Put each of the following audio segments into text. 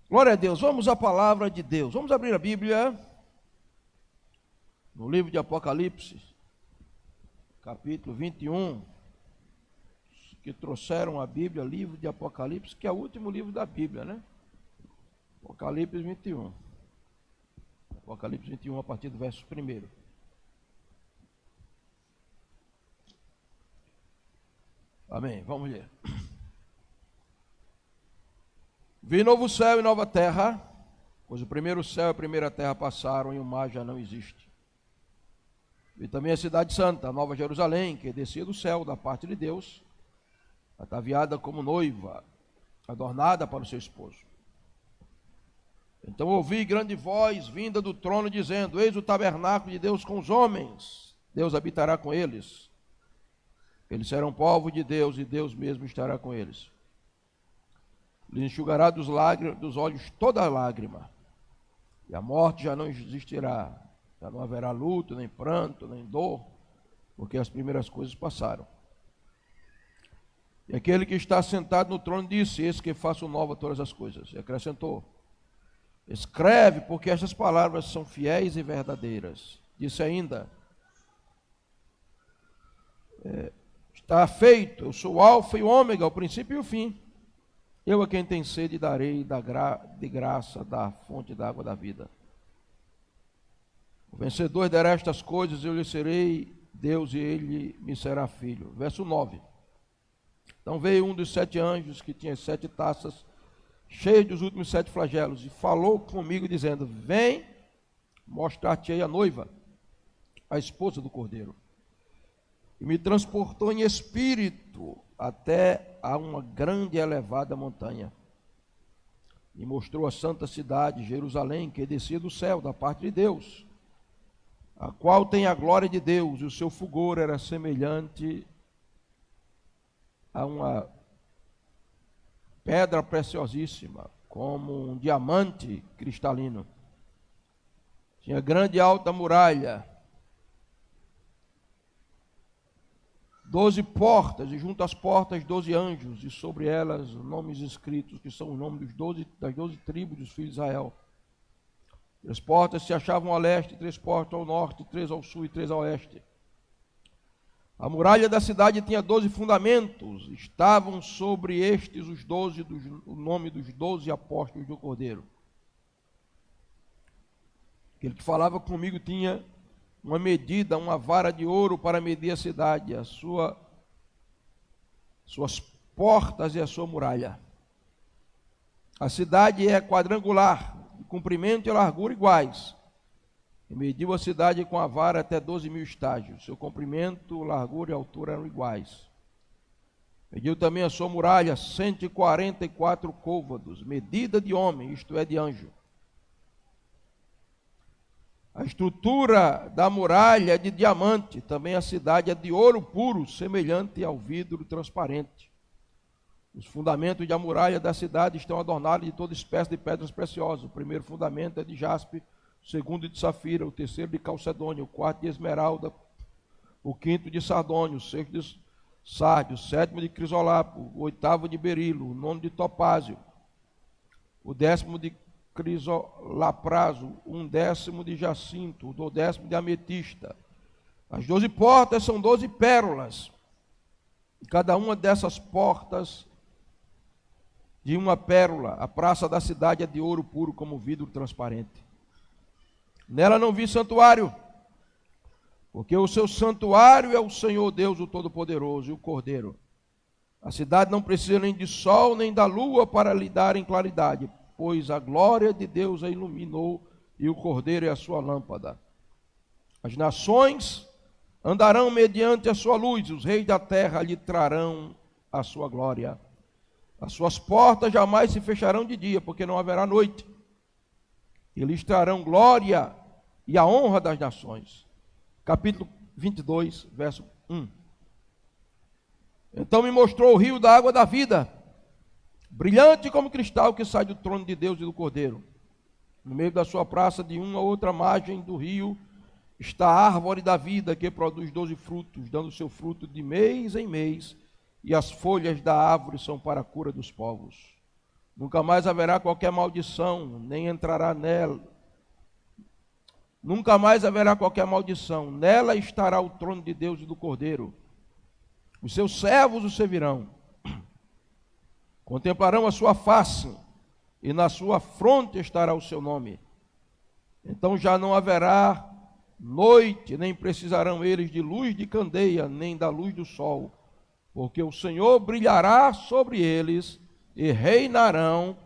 Glória a Deus, vamos à palavra de Deus. Vamos abrir a Bíblia no livro de Apocalipse, capítulo 21. Que trouxeram a Bíblia, livro de Apocalipse, que é o último livro da Bíblia, né? Apocalipse 21. Apocalipse 21, a partir do verso 1. Amém, vamos ler. Vi novo céu e nova terra, pois o primeiro céu e a primeira terra passaram e o mar já não existe. Vi também a cidade santa, a nova Jerusalém, que descia do céu da parte de Deus, ataviada como noiva, adornada para o seu esposo. Então ouvi grande voz vinda do trono dizendo: Eis o tabernáculo de Deus com os homens, Deus habitará com eles. Eles serão povo de Deus e Deus mesmo estará com eles. Lhe enxugará dos olhos toda lágrima, e a morte já não existirá, já não haverá luto, nem pranto, nem dor, porque as primeiras coisas passaram. E aquele que está sentado no trono disse: Eis que faço nova todas as coisas. E acrescentou: Escreve, porque estas palavras são fiéis e verdadeiras. Disse ainda: Está feito, eu sou o alfa e o ômega, o princípio e o fim. Eu a quem tem sede darei de graça da fonte da água da vida. O vencedor dará estas coisas, eu lhe serei Deus e ele me será filho. Verso 9. Então veio um dos 7 anjos que tinha 7 taças, cheias dos últimos 7 flagelos, e falou comigo dizendo: Vem, mostrar-te-ei a noiva, a esposa do Cordeiro. E me transportou em espírito até a uma grande e elevada montanha. E mostrou a santa cidade, Jerusalém, que descia do céu, da parte de Deus, a qual tem a glória de Deus, e o seu fulgor era semelhante a uma pedra preciosíssima, como um diamante cristalino. Tinha grande e alta muralha, 12 portas, e junto às portas 12 anjos, e sobre elas nomes escritos, que são os nomes das 12 tribos dos filhos de Israel. 3 portas se achavam ao leste, 3 portas ao norte, 3 ao sul e 3 ao oeste. A muralha da cidade tinha 12 fundamentos, estavam sobre estes o nome dos 12 apóstolos do Cordeiro. Aquele que falava comigo tinha uma medida, uma vara de ouro para medir a cidade, suas portas e a sua muralha. A cidade é quadrangular, de comprimento e largura iguais. E mediu a cidade com a vara até 12.000 estágios. Seu comprimento, largura e altura eram iguais. Mediu também a sua muralha, 144 côvados, medida de homem, isto é, de anjo. A estrutura da muralha é de diamante, também a cidade é de ouro puro, semelhante ao vidro transparente. Os fundamentos da muralha da cidade estão adornados de toda espécie de pedras preciosas. O primeiro fundamento é de jaspe, o segundo de safira, o terceiro de calcedônio, o quarto de esmeralda, o quinto de sardônio, o sexto de sárdio, o sétimo de crisolapo, o oitavo de berilo, o nono de topázio, o 10º de crisolapraso, um 10º de jacinto, o 12º de ametista. As 12 portas são 12 pérolas, e cada uma dessas portas de uma pérola. A praça da cidade é de ouro puro como vidro transparente. Nela não vi santuário, porque o seu santuário é o Senhor Deus, o Todo-Poderoso, e o Cordeiro. A cidade não precisa nem de sol nem da lua para lhe darem claridade, pois a glória de Deus a iluminou e o Cordeiro é a sua lâmpada. As nações andarão mediante a sua luz, os reis da terra lhe trarão a sua glória. As suas portas jamais se fecharão de dia, porque não haverá noite. E lhes trarão glória e a honra das nações. Capítulo 22, verso 1. Então me mostrou o rio da água da vida, brilhante como cristal, que sai do trono de Deus e do Cordeiro. No meio da sua praça, de uma a outra margem do rio, está a árvore da vida, que produz 12 frutos, dando seu fruto de mês em mês, e as folhas da árvore são para a cura dos povos. Nunca mais haverá qualquer maldição, nem entrará nela. Nunca mais haverá qualquer maldição. Nela estará o trono de Deus e do Cordeiro. Os seus servos o servirão. Contemplarão a sua face, e na sua fronte estará o seu nome. Então já não haverá noite, nem precisarão eles de luz de candeia, nem da luz do sol, porque o Senhor brilhará sobre eles e reinarão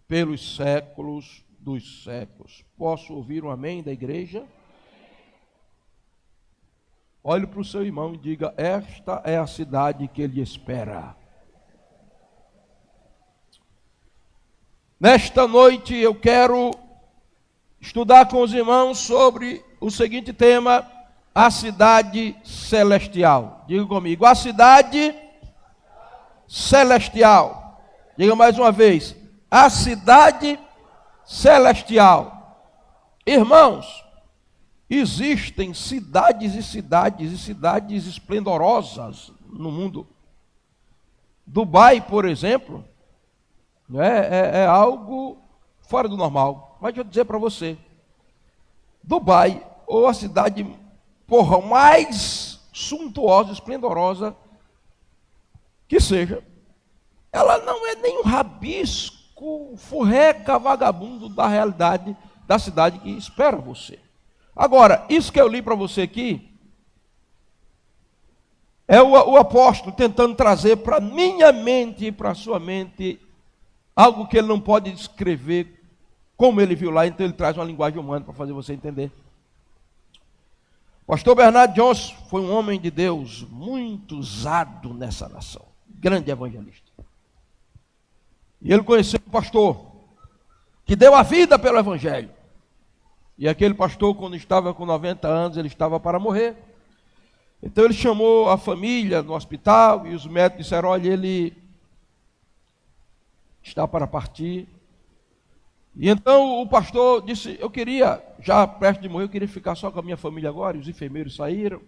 pelos séculos dos séculos. Posso ouvir um amém da igreja? Olhe para o seu irmão e diga: esta é a cidade que ele espera. Nesta noite eu quero estudar com os irmãos sobre o seguinte tema: a cidade celestial. Diga comigo: a cidade celestial. Diga mais uma vez: a cidade celestial. Irmãos, existem cidades e cidades e cidades esplendorosas no mundo. Dubai, por exemplo, é algo fora do normal. Mas deixa eu dizer para você, Dubai, ou a cidade mais suntuosa, esplendorosa que seja, ela não é nem um rabisco, furreca, vagabundo da realidade da cidade que espera você. Agora, isso que eu li para você aqui, é o apóstolo tentando trazer para minha mente e para a sua mente algo que ele não pode descrever como ele viu lá, então ele traz uma linguagem humana para fazer você entender. Pastor Bernard Johnson foi um homem de Deus muito usado nessa nação, grande evangelista. E ele conheceu um pastor que deu a vida pelo evangelho. E aquele pastor, quando estava com 90 anos, ele estava para morrer. Então ele chamou a família no hospital e os médicos disseram: olha, ele está para partir. E então o pastor disse: eu queria, já perto de morrer, eu queria ficar só com a minha família agora. E os enfermeiros saíram,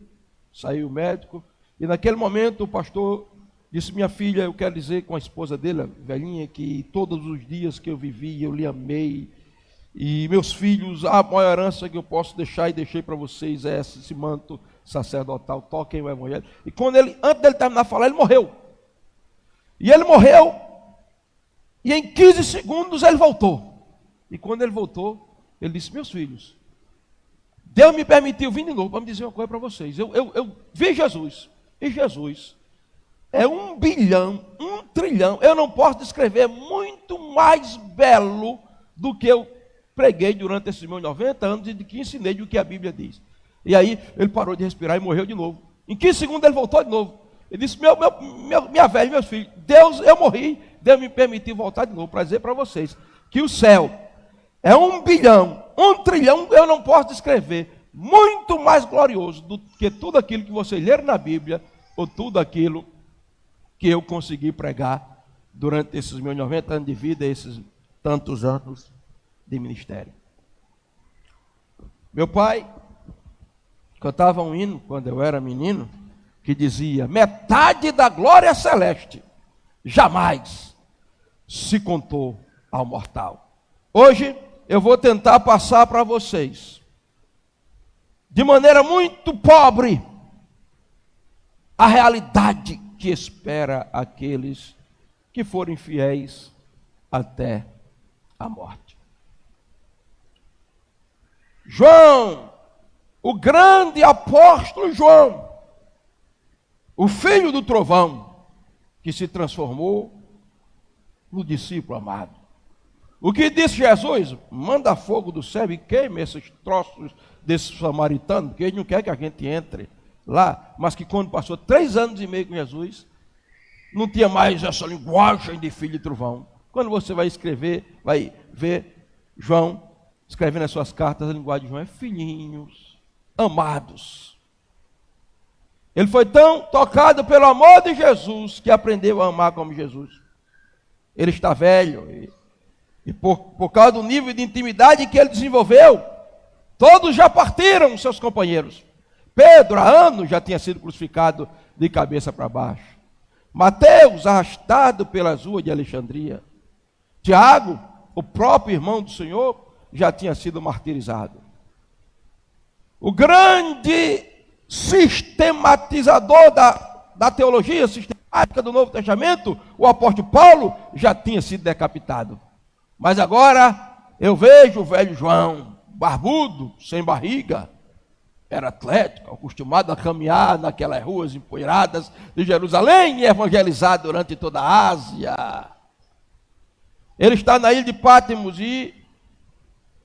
saiu o médico. E naquele momento o pastor disse: minha filha, eu quero dizer com a esposa dele, a velhinha, que todos os dias que eu vivi, eu lhe amei. E meus filhos, a maior herança que eu posso deixar e deixei para vocês é esse manto sacerdotal, toquem o evangelho. E quando ele, antes dele terminar de falar, ele morreu. E ele morreu, e em 15 segundos ele voltou. E quando ele voltou, ele disse: meus filhos, Deus me permitiu vir de novo para me dizer uma coisa para vocês. Eu vi Jesus, e Jesus é 1 bilhão, 1 trilhão, eu não posso descrever, muito mais belo do que eu preguei durante esses meus 90 anos e de que ensinei do que a Bíblia diz. E aí ele parou de respirar e morreu de novo. Em 15 segundos ele voltou de novo. Ele disse: minha velha, meus filhos, Deus, eu morri, Deus me permitiu voltar de novo para dizer para vocês que o céu é 1 bilhão, 1 trilhão, eu não posso descrever, muito mais glorioso do que tudo aquilo que vocês leram na Bíblia, ou tudo aquilo que eu consegui pregar durante esses meus 90 anos de vida, esses tantos anos de ministério. Meu pai cantava um hino quando eu era menino que dizia: metade da glória celeste jamais se contou ao mortal. Hoje eu vou tentar passar para vocês, de maneira muito pobre, a realidade que espera aqueles que forem fiéis até a morte. João, o grande apóstolo João, o filho do trovão, que se transformou no discípulo amado. O que disse Jesus? Manda fogo do céu e queime esses troços desses samaritanos, porque ele não quer que a gente entre lá, mas que quando passou 3 anos e meio com Jesus, não tinha mais essa linguagem de filho de trovão. Quando você vai escrever, vai ver João escrevendo as suas cartas, a linguagem de João é filhinhos, amados. Ele foi tão tocado pelo amor de Jesus que aprendeu a amar como Jesus. Ele está velho e por causa do nível de intimidade que ele desenvolveu, todos já partiram, seus companheiros. Pedro, há anos, já tinha sido crucificado de cabeça para baixo. Mateus, arrastado pelas ruas de Alexandria. Tiago, o próprio irmão do Senhor, já tinha sido martirizado. O grande sistematizador da teologia sistemática do Novo Testamento, o apóstolo Paulo, já tinha sido decapitado. Mas agora eu vejo o velho João, barbudo, sem barriga, era atlético, acostumado a caminhar naquelas ruas empoeiradas de Jerusalém e evangelizar durante toda a Ásia. Ele está na ilha de Pátimos e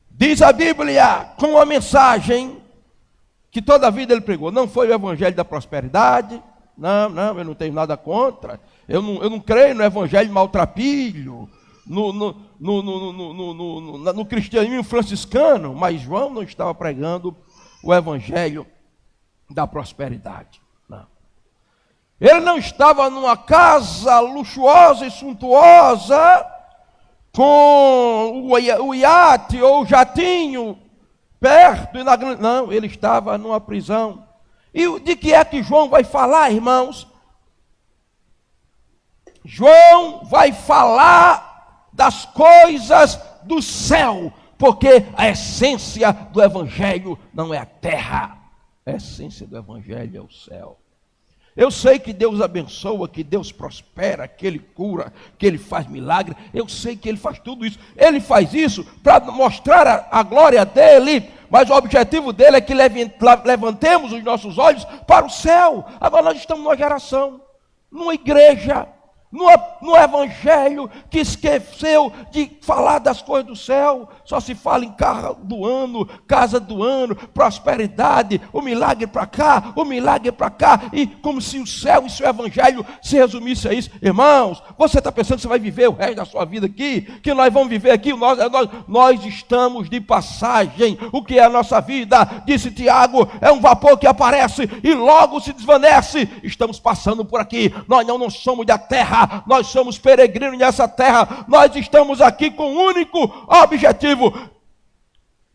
diz a Bíblia com uma mensagem que toda a vida ele pregou. Não foi o evangelho da prosperidade, não, eu não tenho nada contra. Eu não creio no evangelho maltrapilho, no cristianismo franciscano, mas João não estava pregando o evangelho da prosperidade. Não. Ele não estava numa casa luxuosa e suntuosa, com o iate ou o jatinho perto e não, ele estava numa prisão. E de que é que João vai falar, irmãos? João vai falar das coisas do céu, porque a essência do evangelho não é a terra, a essência do evangelho é o céu. Eu sei que Deus abençoa, que Deus prospera, que Ele cura, que Ele faz milagre. Eu sei que Ele faz tudo isso. Ele faz isso para mostrar a glória dEle, mas o objetivo dEle é que levantemos os nossos olhos para o céu. Agora nós estamos numa geração, numa igreja, no evangelho que esqueceu de falar das coisas do céu. Só se fala em carro do ano, casa do ano, prosperidade, o milagre para cá, o milagre para cá, e como se o céu e seu evangelho se resumisse a isso. Irmãos, você está pensando que você vai viver o resto da sua vida aqui, que nós vamos viver aqui? Nós estamos de passagem. O que é a nossa vida? Disse Tiago, é um vapor que aparece e logo se desvanece. Estamos passando por aqui, nós não somos da terra, nós somos peregrinos nessa terra. Nós estamos aqui com um único objetivo: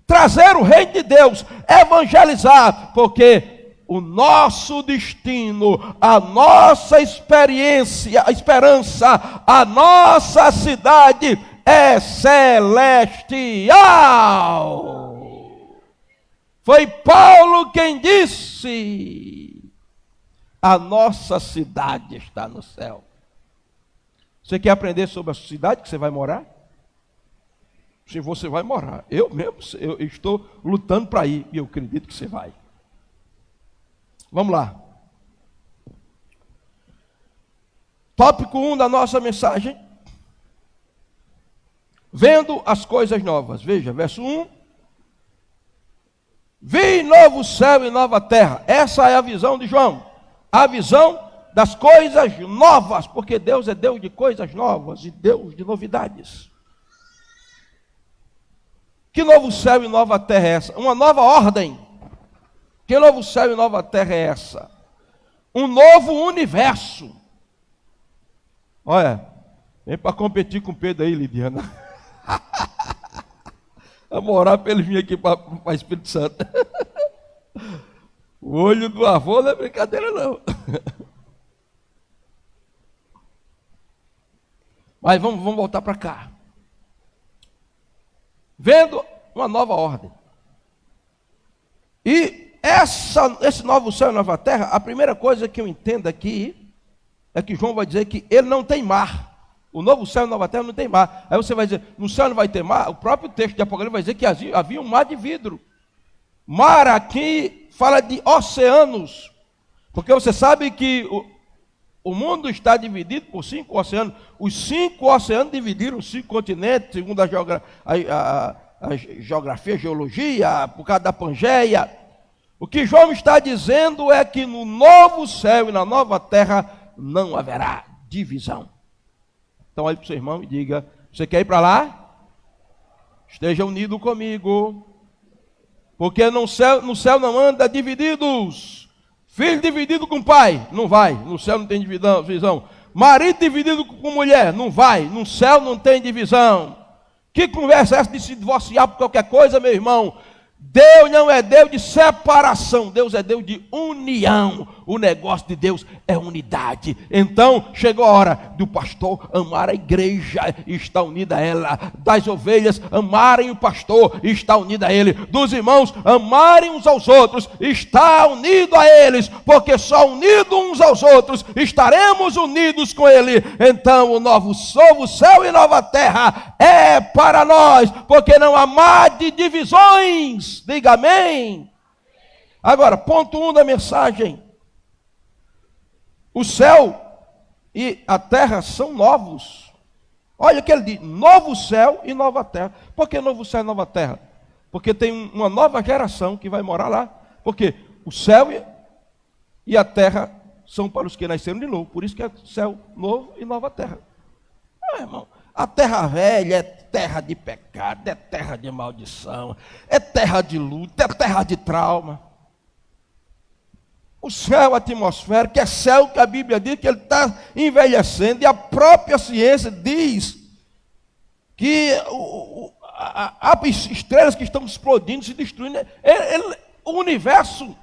trazer o reino de Deus, evangelizar, porque o nosso destino, a nossa experiência, a esperança, a nossa cidade é celestial. Foi Paulo quem disse: a nossa cidade está no céu. Você quer aprender sobre a cidade que você vai morar? Se você vai morar. Eu mesmo, eu estou lutando para ir, e eu acredito que você vai. Vamos lá. Tópico 1 da nossa mensagem. Vendo as coisas novas. Veja, verso 1. Vi novo céu e nova terra. Essa é a visão de João. A visão das coisas novas, porque Deus é Deus de coisas novas e Deus de novidades. Que novo céu e nova terra é essa? Uma nova ordem. Que novo céu e nova terra é essa? Um novo universo. Olha, vem para competir com Pedro aí, Lidiana. Vamos orar para ele vir aqui para o Espírito Santo. O olho do avô não é brincadeira, não. Mas vamos voltar para cá. Vendo uma nova ordem. E esse novo céu e nova terra, a primeira coisa que eu entendo aqui é que João vai dizer que ele não tem mar. O novo céu e nova terra não tem mar. Aí você vai dizer, no céu não vai ter mar? O próprio texto de Apocalipse vai dizer que havia um mar de vidro. Mar aqui fala de oceanos. Porque você sabe que o mundo está dividido por 5 oceanos. Os 5 oceanos dividiram os 5 continentes, segundo a geografia, a geologia, por causa da Pangeia. O que João está dizendo é que no novo céu e na nova terra não haverá divisão. Então olhe para o seu irmão e diga: você quer ir para lá? Esteja unido comigo. Porque no céu não anda divididos. Filho dividido com pai, não vai. No céu não tem divisão. Marido dividido com mulher, não vai. No céu não tem divisão. Que conversa é essa de se divorciar por qualquer coisa, meu irmão? Deus não é Deus de separação, Deus é Deus de união. O negócio de Deus é unidade. Então chegou a hora do pastor amar a igreja e estar unida a ela, das ovelhas amarem o pastor e estar unida a ele, dos irmãos amarem uns aos outros, estar unido a eles, porque só unidos uns aos outros estaremos unidos com ele. Então o novo céu e nova terra é para nós, porque não há mais de divisões. Diga amém. Agora, ponto 1 da mensagem: o céu e a terra são novos. Olha o que ele diz: novo céu e nova terra. Por que novo céu e nova terra? Porque tem uma nova geração que vai morar lá. Porque o céu e a terra são para os que nasceram de novo. Por isso que é céu novo e nova terra. Irmão, a terra velha é terra de pecado, é terra de maldição, é terra de luta, é terra de trauma. O céu, a atmosfera, que é céu, que a Bíblia diz que ele está envelhecendo, e a própria ciência diz que há estrelas que estão explodindo, se destruindo. O universo,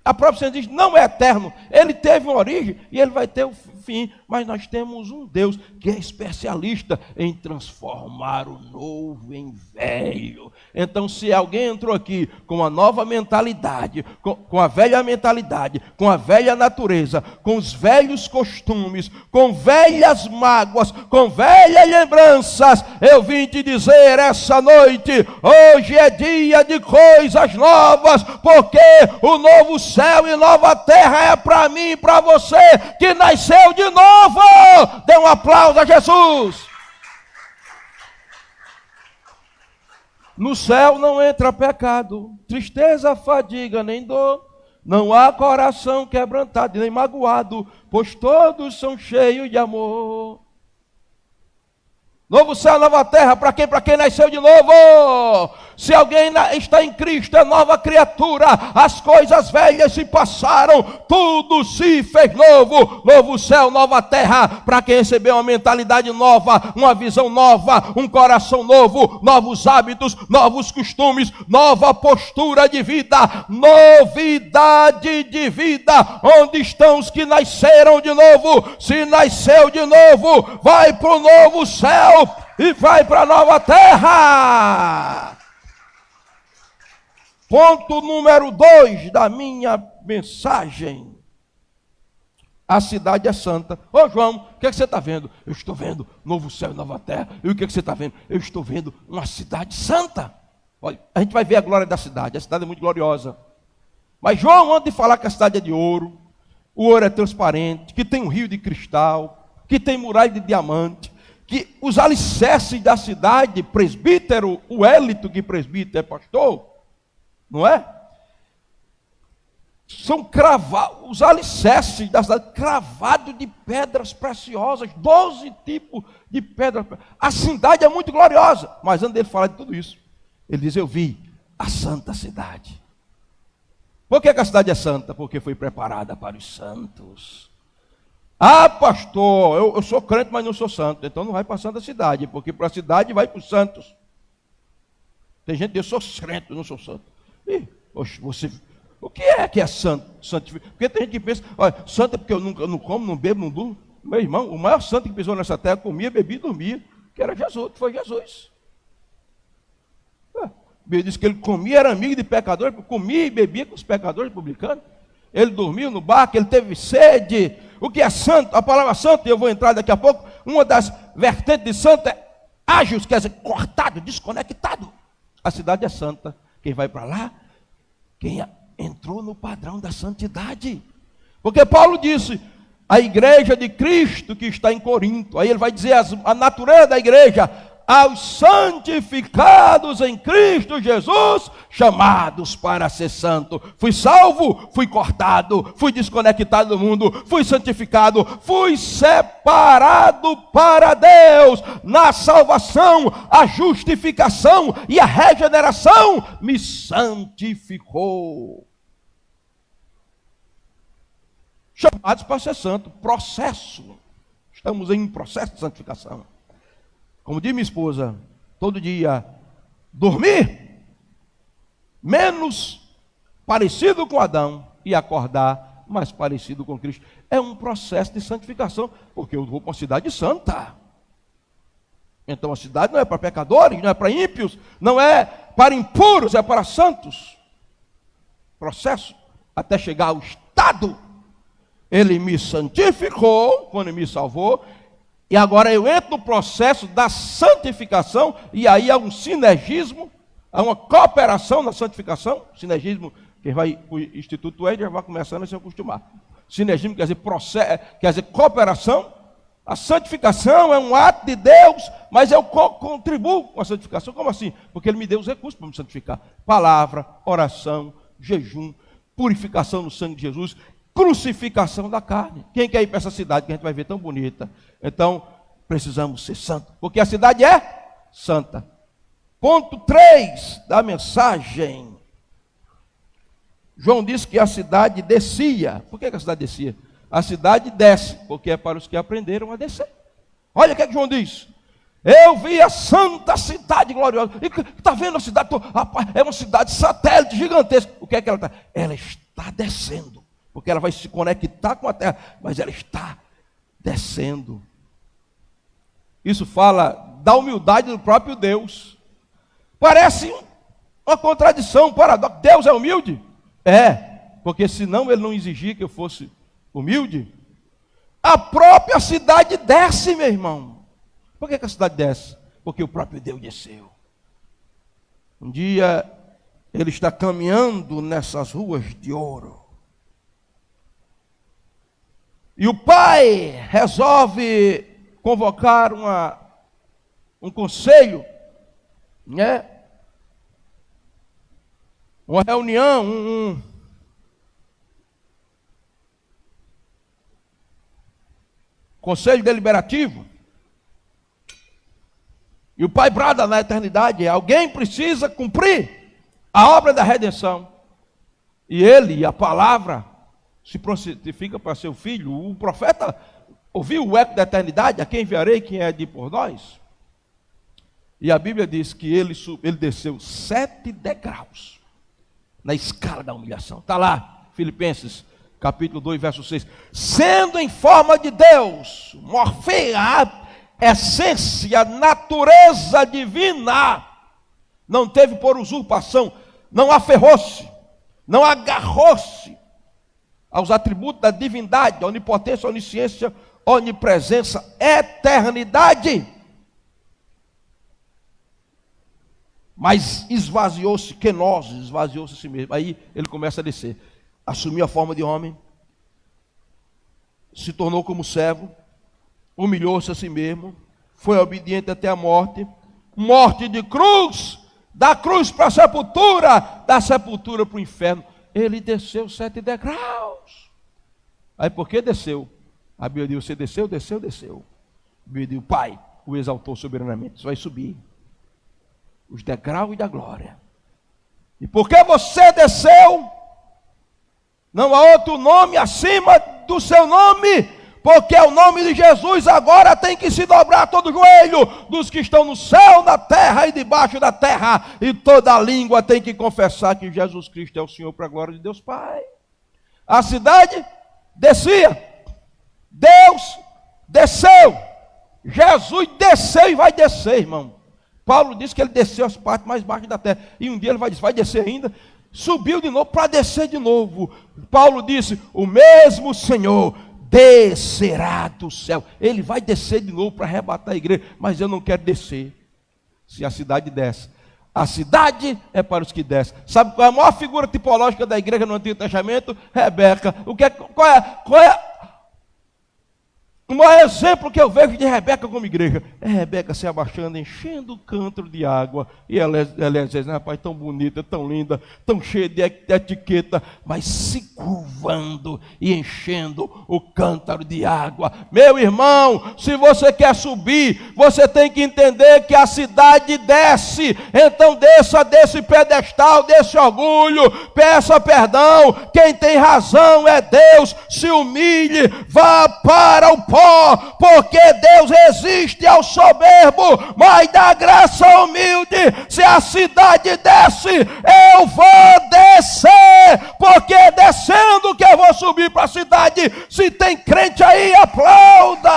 a própria ciência diz, não é eterno. Ele teve uma origem e ele vai ter um fim. Mas nós temos um Deus que é especialista em transformar o novo em velho. Então, se alguém entrou aqui com uma nova mentalidade, com a velha mentalidade, com a velha natureza, com os velhos costumes, com velhas mágoas, com velhas lembranças, eu vim te dizer essa noite: hoje é dia de coisas novas, porque o novo céu e nova terra é para mim e para você que nasceu de novo. Dê um aplauso a Jesus. No céu não entra pecado, tristeza, fadiga, nem dor. Não há coração quebrantado, nem magoado, pois todos são cheios de amor. Novo céu, nova terra, para quem? Para quem nasceu de novo. Se alguém está em Cristo, é nova criatura. As coisas velhas se passaram, tudo se fez novo. Novo céu, nova terra, para quem recebeu uma mentalidade nova, uma visão nova, um coração novo, novos hábitos, novos costumes, nova postura de vida, novidade de vida. Onde estão os que nasceram de novo? Se nasceu de novo, vai para o novo céu e vai para a nova terra. Ponto número 2 da minha mensagem: a cidade é santa. Ô João, o que você está vendo? Eu estou vendo novo céu e nova terra. E o que você está vendo? Eu estou vendo uma cidade santa. Olha, a gente vai ver a glória da cidade. A cidade é muito gloriosa. Mas João, antes de falar que a cidade é de ouro, o ouro é transparente, que tem um rio de cristal, que tem muralha de diamante, que os alicerces da cidade, presbítero, o élito que presbítero é pastor, não é? São cravados, os alicerces da cidade, cravados de pedras preciosas, 12 tipos de pedras. A cidade é muito gloriosa, mas antes dele falar de tudo isso, ele diz: eu vi a santa cidade. Por que a cidade é santa? Porque foi preparada para os santos. Ah, pastor, eu sou crente, mas não sou santo. Então não vai para a santa cidade, porque para a cidade vai para os santos. Tem gente que diz: eu sou crente, eu não sou santo. E, você, o que é santo? Porque tem gente que pensa: olha, santo é porque eu não como, não bebo, não durmo. Meu irmão, o maior santo que pisou nessa terra comia, bebia e dormia, que era Jesus, que foi Jesus. Ele disse que ele comia, era amigo de pecadores, comia e bebia com os pecadores publicanos. Ele dormiu no barco, ele teve sede. O que é santo? A palavra santo, e eu vou entrar daqui a pouco, uma das vertentes de santo é ágios, quer dizer, cortado, desconectado. A cidade é santa. Quem vai para lá? Quem entrou no padrão da santidade. Porque Paulo disse: a igreja de Cristo que está em Corinto. Aí ele vai dizer a natureza da igreja: aos santificados em Cristo Jesus, chamados para ser santo. Fui salvo, fui cortado, fui desconectado do mundo, fui santificado, fui separado para Deus. Na salvação, a justificação e a regeneração me santificou. Chamados para ser santo, processo. Estamos em um processo de santificação. Como diz minha esposa, todo dia, dormir menos parecido com Adão e acordar mais parecido com Cristo. É um processo de santificação, porque eu vou para uma cidade santa. Então a cidade não é para pecadores, não é para ímpios, não é para impuros, é para santos. Processo até chegar ao estado. Ele me santificou quando me salvou, e agora eu entro no processo da santificação, e aí há um sinergismo, há uma cooperação na santificação. Sinergismo, quem vai para o Instituto Ed já vai começando a se acostumar. Sinergismo quer dizer processo, quer dizer cooperação. A santificação é um ato de Deus, mas eu contribuo com a santificação. Como assim? Porque Ele me deu os recursos para me santificar. Palavra, oração, jejum, purificação no sangue de Jesus, crucificação da carne. Quem quer ir para essa cidade que a gente vai ver tão bonita? Então, precisamos ser santos, porque a cidade é santa. Ponto 3 da mensagem. João disse que a cidade descia. Por que a cidade descia? A cidade desce, porque é para os que aprenderam a descer. Olha o que João diz. Eu vi a santa cidade gloriosa. Está vendo a cidade? É uma cidade satélite gigantesca. O que é que ela está? Ela está descendo. Porque ela vai se conectar com a terra, mas ela está descendo. Isso fala da humildade do próprio Deus. Parece uma contradição, um paradoxo. Deus é humilde? É, porque senão Ele não exigia que eu fosse humilde. A própria cidade desce, meu irmão. Por que a cidade desce? Porque o próprio Deus desceu. Um dia Ele está caminhando nessas ruas de ouro. E o pai resolve convocar um conselho, né? Uma reunião, conselho deliberativo. E o pai brada na eternidade: alguém precisa cumprir a obra da redenção. E ele, a palavra, se prontifica para seu filho. O profeta ouviu o eco da eternidade: a quem enviarei, quem é de por nós? E a Bíblia diz que ele desceu 7 degraus na escala da humilhação. Está lá, Filipenses capítulo 2, verso 6. Sendo em forma de Deus, morfeia a essência, natureza divina, não teve por usurpação, não aferrou-se, não agarrou-se aos atributos da divindade, onipotência, onisciência, onipresença, eternidade. Mas esvaziou-se, kenosis, esvaziou-se a si mesmo. Aí ele começa a descer. Assumiu a forma de homem, se tornou como servo, humilhou-se a si mesmo, foi obediente até a morte, morte de cruz, da cruz para a sepultura, da sepultura para o inferno. Ele desceu 7 degraus. Aí por que desceu? A Bíblia diz: você desceu, desceu, desceu. A Bíblia diz: o Pai o exaltou soberanamente. Você vai subir os degraus da glória. E porque você desceu, não há outro nome acima do seu nome, porque o nome de Jesus agora tem que se dobrar todo o joelho dos que estão no céu, na terra e debaixo da terra, e toda a língua tem que confessar que Jesus Cristo é o Senhor, para a glória de Deus Pai. A cidade descia, Deus desceu, Jesus desceu e vai descer, irmão. Paulo disse que ele desceu as partes mais baixas da terra, e um dia ele vai descer ainda. Subiu de novo para descer de novo. Paulo disse: o mesmo Senhor descerá do céu. Ele vai descer de novo para arrebatar a igreja. Mas eu não quero descer. Se a cidade desce, a cidade é para os que descem. Sabe qual é a maior figura tipológica da igreja no Antigo Testamento? Rebeca. Qual é o maior exemplo que eu vejo de Rebeca como igreja? É Rebeca se abaixando, enchendo o cântaro de água. E ela diz: rapaz, tão bonita, tão linda, tão cheia de etiqueta, mas se curvando e enchendo o cântaro de água. Meu irmão, se você quer subir, você tem que entender que a cidade desce. Então desça desse pedestal, desse orgulho, peça perdão. Quem tem razão é Deus. Se humilhe, vá para o pó, porque Deus resiste ao soberbo, mas dá graça ao humilde. Se a cidade desce, eu vou descer, porque é descendo que eu vou subir para a cidade. Se tem crente aí, aplauda.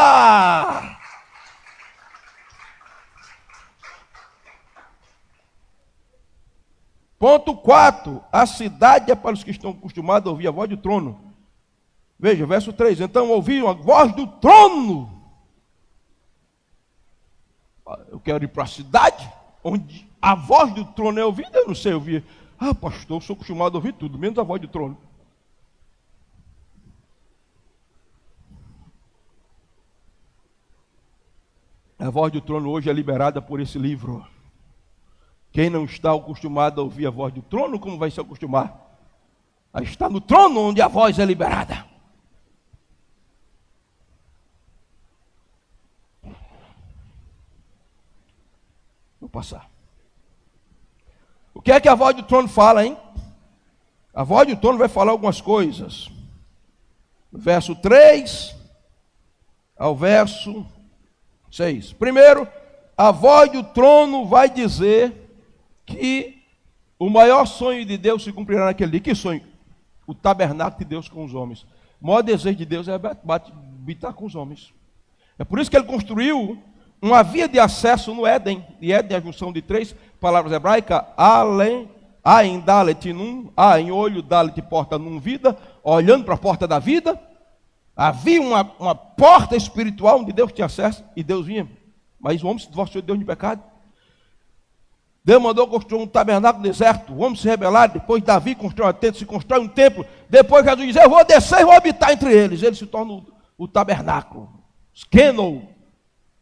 Ponto 4, a cidade é para os que estão acostumados a ouvir a voz do trono. Veja, verso 3, então ouviram a voz do trono. Eu quero ir para a cidade, onde a voz do trono é ouvida. Eu não sei ouvir. Ah, pastor, eu sou acostumado a ouvir tudo, menos a voz do trono. A voz do trono hoje é liberada por esse livro. Quem não está acostumado a ouvir a voz do trono, como vai se acostumar a estar no trono onde a voz é liberada? Vou passar. O que é que a voz do trono fala, hein? A voz do trono vai falar algumas coisas. Verso 3 ao verso 6. Primeiro, a voz do trono vai dizer que o maior sonho de Deus se cumprirá naquele dia. Que sonho? O tabernáculo de Deus com os homens. O maior desejo de Deus é habitar com os homens. É por isso que ele construiu uma via de acesso no Éden. E Éden é a junção de 3 palavras hebraicas: Alen, Ain, Dalet, Num. Ain, olho, Dalet, porta, Num, vida. Olhando para a porta da vida. Havia uma porta espiritual onde Deus tinha acesso e Deus vinha. Mas o homem se divorciou de Deus de pecado. Deus mandou construir um tabernáculo no deserto. O homem se rebelar. Depois Davi constrói uma tenda, se constrói um templo. Depois Jesus diz: eu vou descer e vou habitar entre eles. Ele se torna o tabernáculo. Skenou.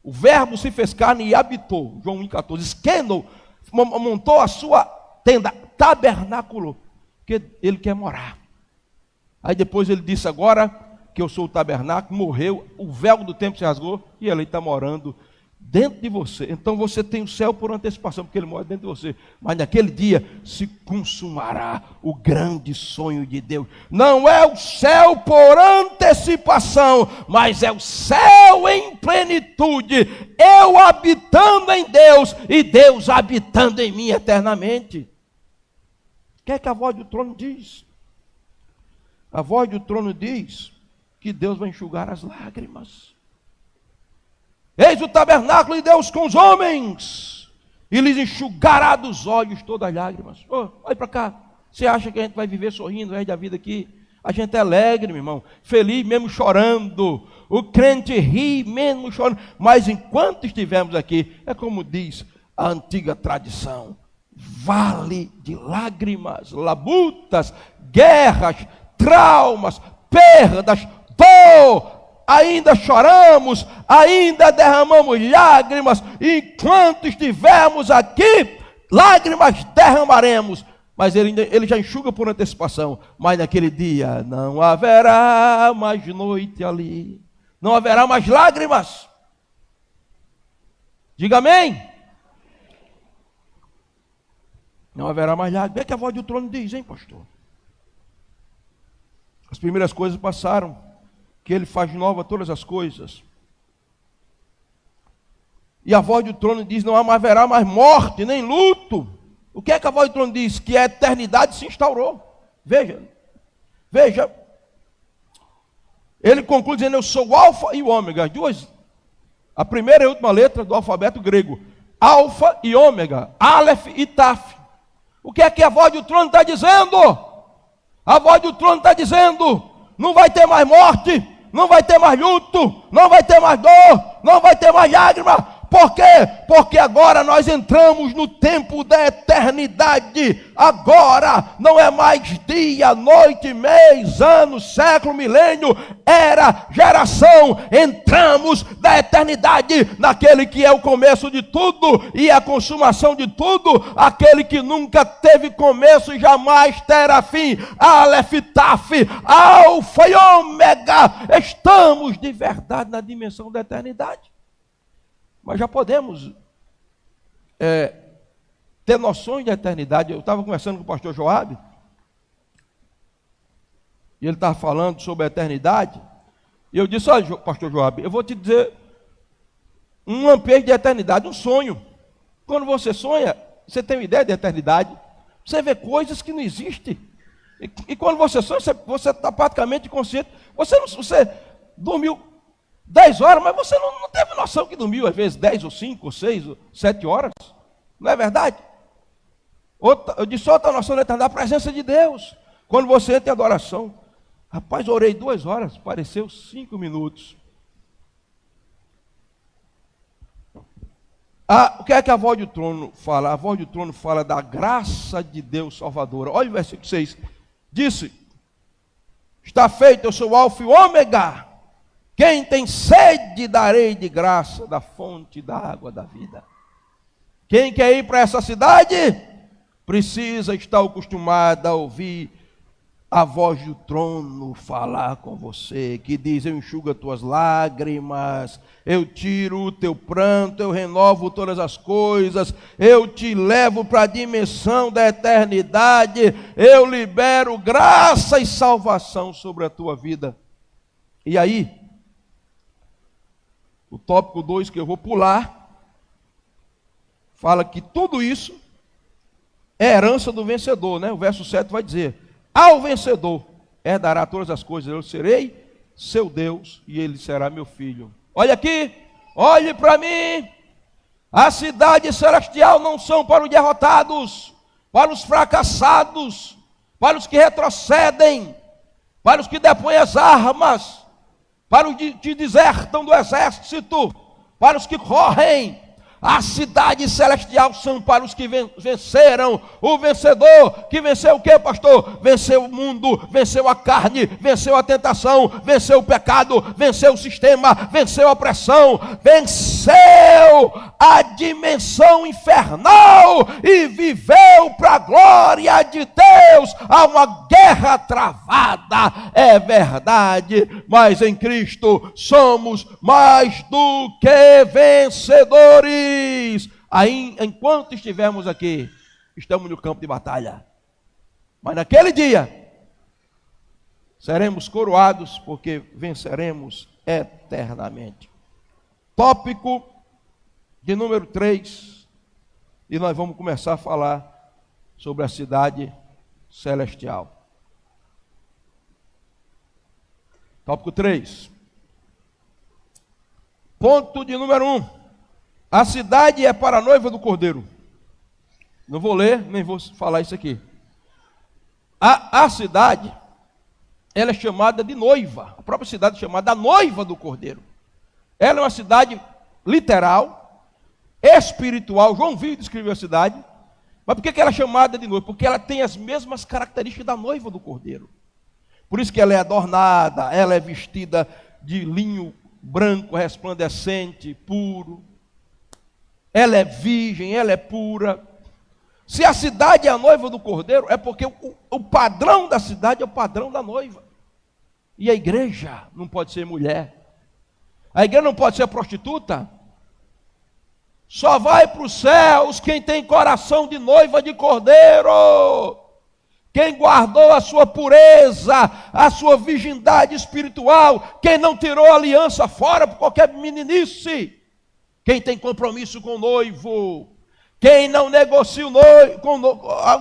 O verbo se fez carne e habitou. João 1,14. Skenou montou a sua tenda, tabernáculo, que ele quer morar. Aí depois ele disse: agora que eu sou o tabernáculo, morreu, o véu do templo se rasgou e ele está morando dentro de você. Então você tem o céu por antecipação, porque ele mora dentro de você. Mas naquele dia se consumará o grande sonho de Deus. Não é o céu por antecipação, mas é o céu em plenitude. Eu habitando em Deus e Deus habitando em mim eternamente. O que é que a voz do trono diz? A voz do trono diz que Deus vai enxugar as lágrimas. Eis o tabernáculo de Deus com os homens, e lhes enxugará dos olhos todas as lágrimas. Olha para cá. Você acha que a gente vai viver sorrindo o resto da vida aqui? A gente é alegre, meu irmão, feliz mesmo chorando. O crente ri mesmo chorando. Mas enquanto estivermos aqui, é como diz a antiga tradição: vale de lágrimas, labutas, guerras, traumas, perdas, dor. Ainda choramos, ainda derramamos lágrimas. Enquanto estivermos aqui, lágrimas derramaremos. Mas ele já enxuga por antecipação. Mas naquele dia não haverá mais noite ali. Não haverá mais lágrimas. Diga amém. Não haverá mais lágrimas. É que a voz do trono diz, hein, pastor? As primeiras coisas passaram, que ele faz nova todas as coisas. E a voz do trono diz: não haverá mais morte, nem luto. O que é que a voz do trono diz? Que a eternidade se instaurou. Veja. Ele conclui dizendo: eu sou o alfa e o ômega. A primeira e a última letra do alfabeto grego. Alfa e ômega. Aleph e Taf. O que é que a voz do trono está dizendo? A voz do trono está dizendo: não vai ter mais morte, não vai ter mais luto, não vai ter mais dor, não vai ter mais lágrima. Por quê? Porque agora nós entramos no tempo da eternidade. Agora não é mais dia, noite, mês, ano, século, milênio, era, geração. Entramos da eternidade naquele que é o começo de tudo e a consumação de tudo, aquele que nunca teve começo e jamais terá fim. Aleph, Taf, Alfa e Ômega. Estamos de verdade na dimensão da eternidade. Mas já podemos ter noções de eternidade. Eu estava conversando com o pastor Joab, e ele estava falando sobre a eternidade, E eu disse: olha, pastor Joab, eu vou te dizer um lampejo de eternidade, um sonho. Quando você sonha, você tem uma ideia de eternidade, você vê coisas que não existem. E quando você sonha, você está praticamente consciente. Você dormiu 10 horas, mas você não teve noção que dormiu, às vezes 10 ou 5 ou 6 ou 7 horas. Não é verdade? Eu disse outra noção da eternidade, a presença de Deus. Quando você entra em adoração, rapaz, orei 2 horas, pareceu 5 minutos. O que é que a voz do trono fala? A voz do trono fala da graça de Deus salvadora. Olha o versículo 6. Disse: está feito, eu sou o alfa e o ômega. Quem tem sede, darei de graça da fonte da água da vida. Quem quer ir para essa cidade, precisa estar acostumado a ouvir a voz do trono falar com você, que diz: eu enxugo as tuas lágrimas, eu tiro o teu pranto, eu renovo todas as coisas, eu te levo para a dimensão da eternidade, eu libero graça e salvação sobre a tua vida. E aí, o tópico 2 que eu vou pular, fala que tudo isso é herança do vencedor, né? O verso 7 vai dizer: ao vencedor herdará todas as coisas, eu serei seu Deus e ele será meu filho. Olha aqui, olhe para mim. A cidade celestial não são para os derrotados, para os fracassados, para os que retrocedem, para os que depõem as armas, para os que desertam do exército, para os que correm. A cidade celestial são para os que venceram. O vencedor, que venceu o quê, pastor? Venceu o mundo, venceu a carne, venceu a tentação, venceu o pecado, venceu o sistema, venceu a pressão, venceu a dimensão infernal e viveu para a glória de Deus. Há uma guerra travada, é verdade, mas em Cristo somos mais do que vencedores. Aí, enquanto estivermos aqui, estamos no campo de batalha. Mas naquele dia, seremos coroados, porque venceremos eternamente. Tópico de número 3, e nós vamos começar a falar sobre a cidade celestial. Tópico 3. Ponto de número 1. A cidade é para a noiva do Cordeiro. Não vou ler, nem vou falar isso aqui. A cidade, ela é chamada de noiva. A própria cidade é chamada a noiva do Cordeiro. Ela é uma cidade literal, espiritual. João Vitor escreveu a cidade. Mas por que ela é chamada de noiva? Porque ela tem as mesmas características da noiva do Cordeiro. Por isso que ela é adornada, ela é vestida de linho branco, resplandecente, puro. Ela é virgem, ela é pura. Se a cidade é a noiva do Cordeiro, é porque o padrão da cidade é o padrão da noiva. E a igreja não pode ser mulher. A igreja não pode ser prostituta. Só vai para os céus quem tem coração de noiva de Cordeiro. Quem guardou a sua pureza, a sua virgindade espiritual. Quem não tirou a aliança fora por qualquer meninice. Quem tem compromisso com o noivo, quem não negocia o noivo,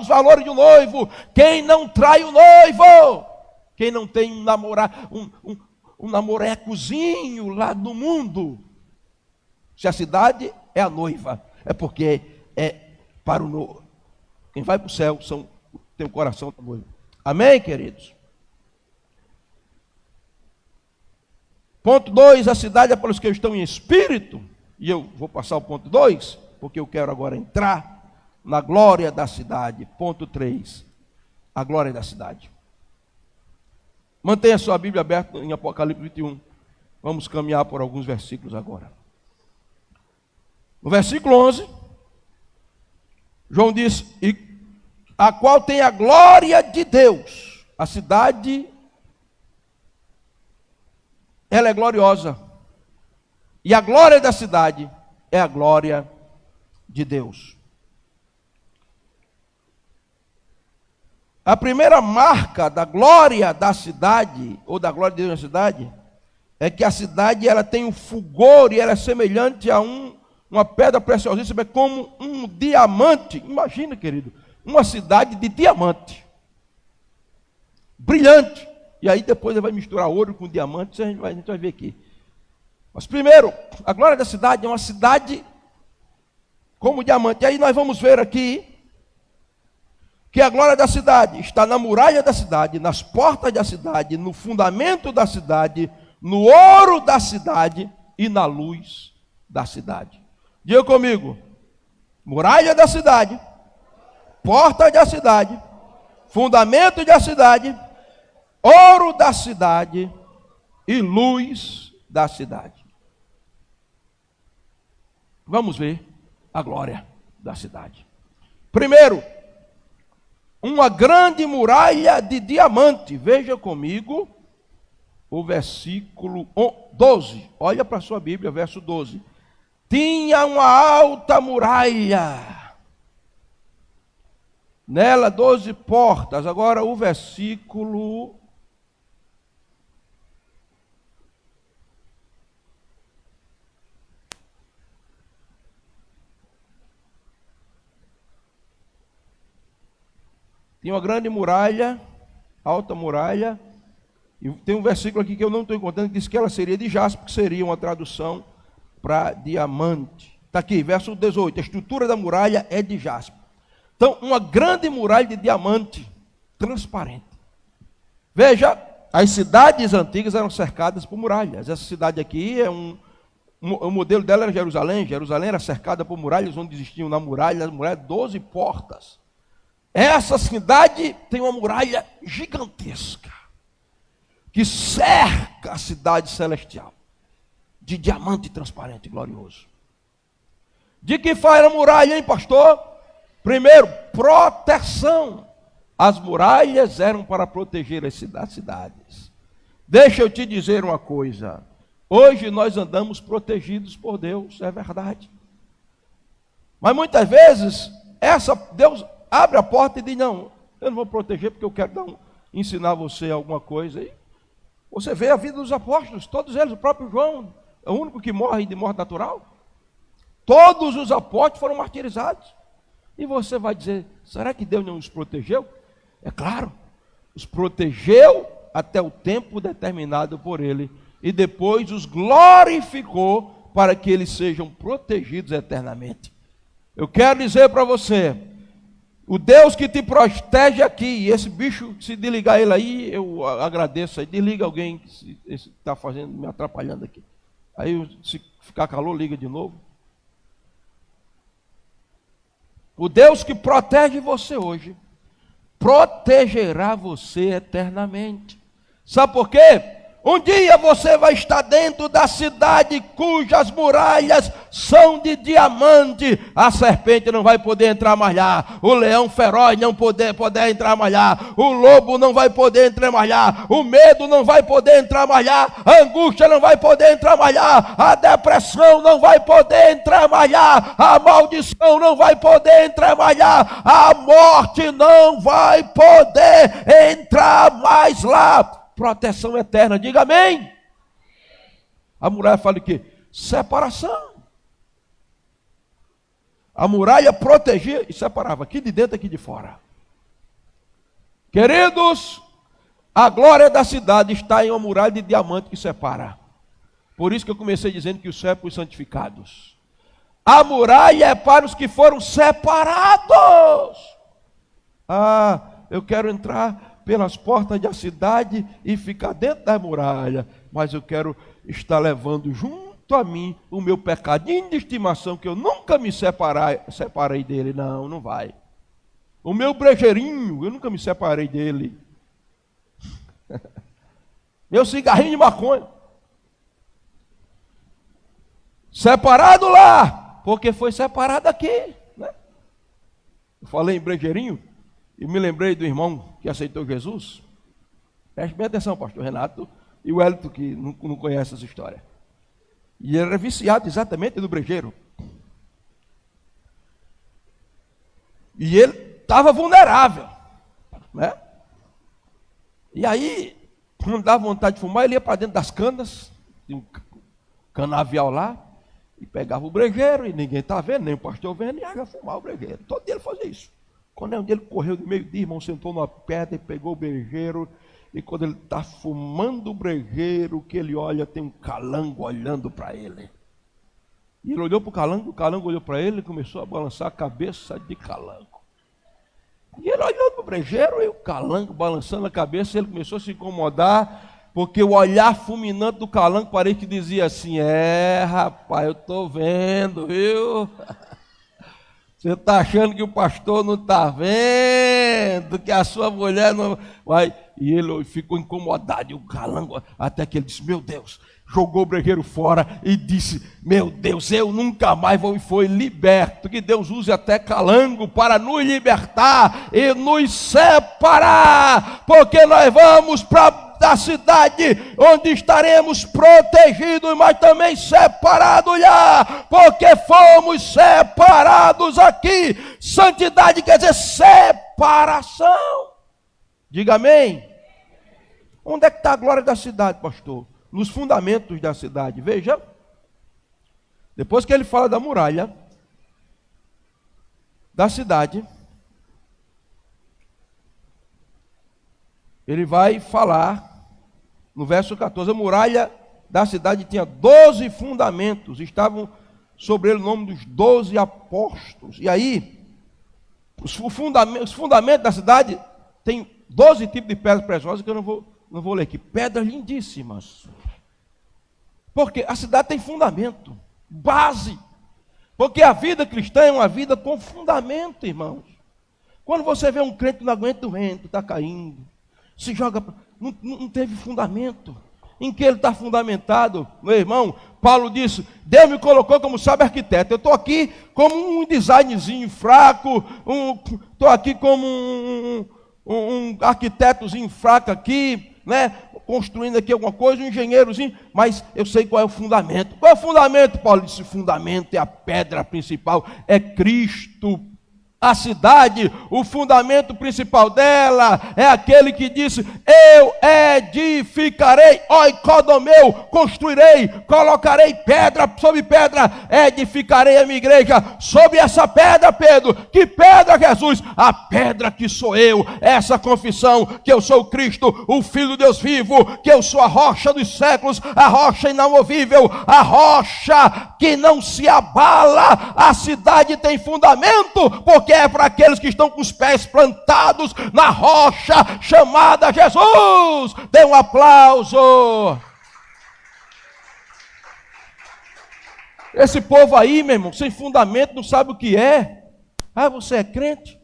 os valores do noivo, quem não trai o noivo, quem não tem um namorecozinho lá no mundo. Se a cidade é a noiva, é porque é para o noivo. Quem vai para o céu tem o coração da noiva. Amém, queridos? Ponto 2, a cidade é para os que estão em espírito. E eu vou passar o ponto 2, porque eu quero agora entrar na glória da cidade. Ponto 3, a glória da cidade. Mantenha sua Bíblia aberta em Apocalipse 21. Vamos caminhar por alguns versículos agora. No versículo 11, João diz: e a qual tem a glória de Deus. A cidade, ela é gloriosa. E a glória da cidade é a glória de Deus. A primeira marca da glória da cidade, ou da glória de Deus na cidade, é que a cidade ela tem um fulgor e ela é semelhante a uma pedra preciosíssima, é como um diamante. Imagina, querido, uma cidade de diamante, brilhante. E aí depois ele vai misturar ouro com diamante, a gente vai ver aqui. Mas primeiro, a glória da cidade é uma cidade como diamante. E aí nós vamos ver aqui que a glória da cidade está na muralha da cidade, nas portas da cidade, no fundamento da cidade, no ouro da cidade e na luz da cidade. Diga comigo: muralha da cidade, porta da cidade, fundamento da cidade, ouro da cidade e luz da cidade. Vamos ver a glória da cidade. Primeiro, uma grande muralha de diamante. Veja comigo o versículo 12. Olha para a sua Bíblia, verso 12. Tinha uma alta muralha, nela 12 portas. Agora o versículo 13. Tinha uma grande muralha, alta muralha, e tem um versículo aqui que eu não estou encontrando, que diz que ela seria de jaspe, que seria uma tradução para diamante. Está aqui, verso 18, a estrutura da muralha é de jaspe. Então, uma grande muralha de diamante, transparente. Veja, as cidades antigas eram cercadas por muralhas. Essa cidade aqui, o modelo dela era Jerusalém. Jerusalém era cercada por muralhas, onde existiam na muralha 12 portas. Essa cidade tem uma muralha gigantesca, que cerca a cidade celestial, de diamante transparente e glorioso. De que faz a muralha, hein, pastor? Primeiro, proteção. As muralhas eram para proteger as cidades. Deixa eu te dizer uma coisa. Hoje nós andamos protegidos por Deus, é verdade. Mas muitas vezes, Deus abre a porta e diz: não, eu não vou proteger porque eu quero ensinar você alguma coisa. E você vê a vida dos apóstolos, todos eles, o próprio João, é o único que morre de morte natural. Todos os apóstolos foram martirizados. E você vai dizer: será que Deus não os protegeu? É claro, os protegeu até o tempo determinado por Ele. E depois os glorificou para que eles sejam protegidos eternamente. Eu quero dizer para você, o Deus que te protege aqui, e esse bicho, se desligar ele aí, eu agradeço aí. Desliga alguém que está me atrapalhando aqui. Aí, se ficar calor, liga de novo. O Deus que protege você hoje, protegerá você eternamente. Sabe por quê? Um dia você vai estar dentro da cidade cujas muralhas são de diamante. A serpente não vai poder entrar mais lá. O leão feroz não poder entrar mais lá. O lobo não vai poder entrar mais lá. O medo não vai poder entrar mais lá. A angústia não vai poder entrar mais lá. A depressão não vai poder entrar mais lá. A maldição não vai poder entrar mais lá. A morte não vai poder entrar mais lá. Proteção eterna, diga amém. A muralha fala o quê? Separação. A muralha protegia e separava, aqui de dentro, aqui de fora. Queridos, a glória da cidade está em uma muralha de diamante que separa. Por isso que eu comecei dizendo que o céu é para os santificados. A muralha é para os que foram separados. Ah, eu quero entrar pelas portas da cidade e ficar dentro da muralha, mas eu quero estar levando junto a mim o meu pecadinho de estimação, que eu nunca me separei dele. Não, não vai. O meu brejeirinho, eu nunca me separei dele. Meu cigarrinho de maconha, separado lá, porque foi separado aqui, né? Eu falei em brejeirinho e me lembrei do irmão que aceitou Jesus. Preste bem atenção, pastor Renato e o Hélito, que não conhece essa história. E ele era viciado exatamente no brejeiro. E ele estava vulnerável, né? E aí, quando dava vontade de fumar, ele ia para dentro das canas, tinha um canavial lá, e pegava o brejeiro, e ninguém está vendo, nem o pastor vendo, e ia fumar o brejeiro. Todo dia ele fazia isso. Quando um dia ele correu de meio-dia, irmão, sentou numa pedra e pegou o brejeiro, e quando ele está fumando o brejeiro, que ele olha, tem um calango olhando para ele. E ele olhou para o calango olhou para ele e começou a balançar a cabeça de calango. E ele olhando para o brejeiro e o calango balançando a cabeça, ele começou a se incomodar, porque o olhar fulminante do calango parecia que dizia assim: rapaz, eu estou vendo, viu? Você está achando que o pastor não está vendo, que a sua mulher não vai. E ele ficou incomodado, e o calango, até que ele disse: meu Deus, jogou o brejeiro fora e disse: meu Deus, eu nunca mais vou. E foi liberto. Que Deus use até calango para nos libertar e nos separar, porque nós vamos para da cidade onde estaremos protegidos, mas também separados lá, porque fomos separados aqui. Santidade quer dizer separação. Diga amém. Onde é que está a glória da cidade, pastor? Nos fundamentos da cidade. Veja, depois que ele fala da muralha da cidade, ele vai falar no verso 14, a muralha da cidade tinha 12 fundamentos, estavam sobre ele o nome dos 12 apóstolos. E aí, os fundamentos da cidade tem 12 tipos de pedras preciosas que eu não vou ler aqui. Pedras lindíssimas. Porque a cidade tem fundamento, base. Porque a vida cristã é uma vida com fundamento, irmãos. Quando você vê um crente que não aguenta o vento, está caindo, se joga, não teve fundamento. Em que ele está fundamentado, meu irmão? Paulo disse: Deus me colocou como sábio arquiteto. Eu estou aqui como um designzinho fraco, estou aqui como um arquitetozinho fraco aqui, né? Construindo aqui alguma coisa, um engenheirozinho, mas eu sei qual é o fundamento. Qual é o fundamento? Paulo disse: o fundamento é a pedra principal, é Cristo. A cidade, o fundamento principal dela é aquele que disse: eu edificarei, oikodomeu, construirei, colocarei pedra sobre pedra, edificarei a minha igreja sobre essa pedra. Pedro, que pedra, Jesus? A pedra que sou eu, essa confissão que eu sou Cristo, o Filho de Deus vivo, que eu sou a rocha dos séculos, a rocha inamovível, a rocha que não se abala. A cidade tem fundamento, porque é para aqueles que estão com os pés plantados na rocha chamada Jesus. Dê um aplauso. Esse povo aí, meu irmão, sem fundamento, não sabe o que é. Ah, você é crente?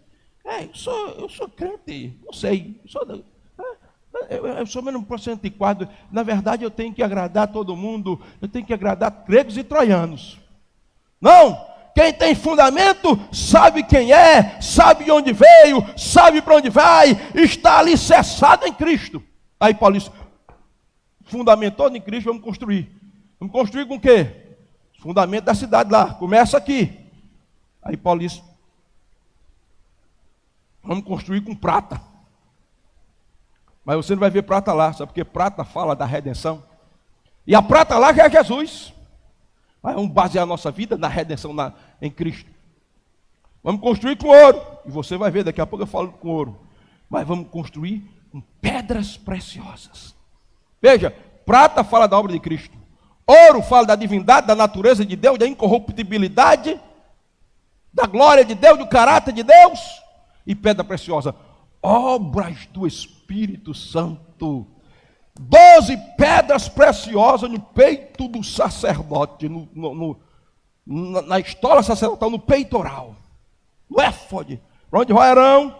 Eu sou crente, não sei. Eu sou menos por cento de quadro. Na verdade, eu tenho que agradar todo mundo. Eu tenho que agradar gregos e troianos. Não! Quem tem fundamento sabe quem é, sabe de onde veio, sabe para onde vai, está alicerçado em Cristo. Aí Paulo disse: fundamentou em Cristo, vamos construir. Vamos construir com o quê? Fundamento da cidade lá, começa aqui. Aí Paulo disse: vamos construir com prata. Mas você não vai ver prata lá, sabe? Porque prata fala da redenção. E a prata lá já é Jesus. Mas vamos basear a nossa vida na redenção em Cristo. Vamos construir com ouro. E você vai ver, daqui a pouco eu falo com ouro. Mas vamos construir com pedras preciosas. Veja, prata fala da obra de Cristo. Ouro fala da divindade, da natureza de Deus, da incorruptibilidade, da glória de Deus, do caráter de Deus. E pedra preciosa, obras do Espírito Santo. 12 pedras preciosas no peito do sacerdote, na estola sacerdotal, no peitoral, no éfode. Para onde vai Arão?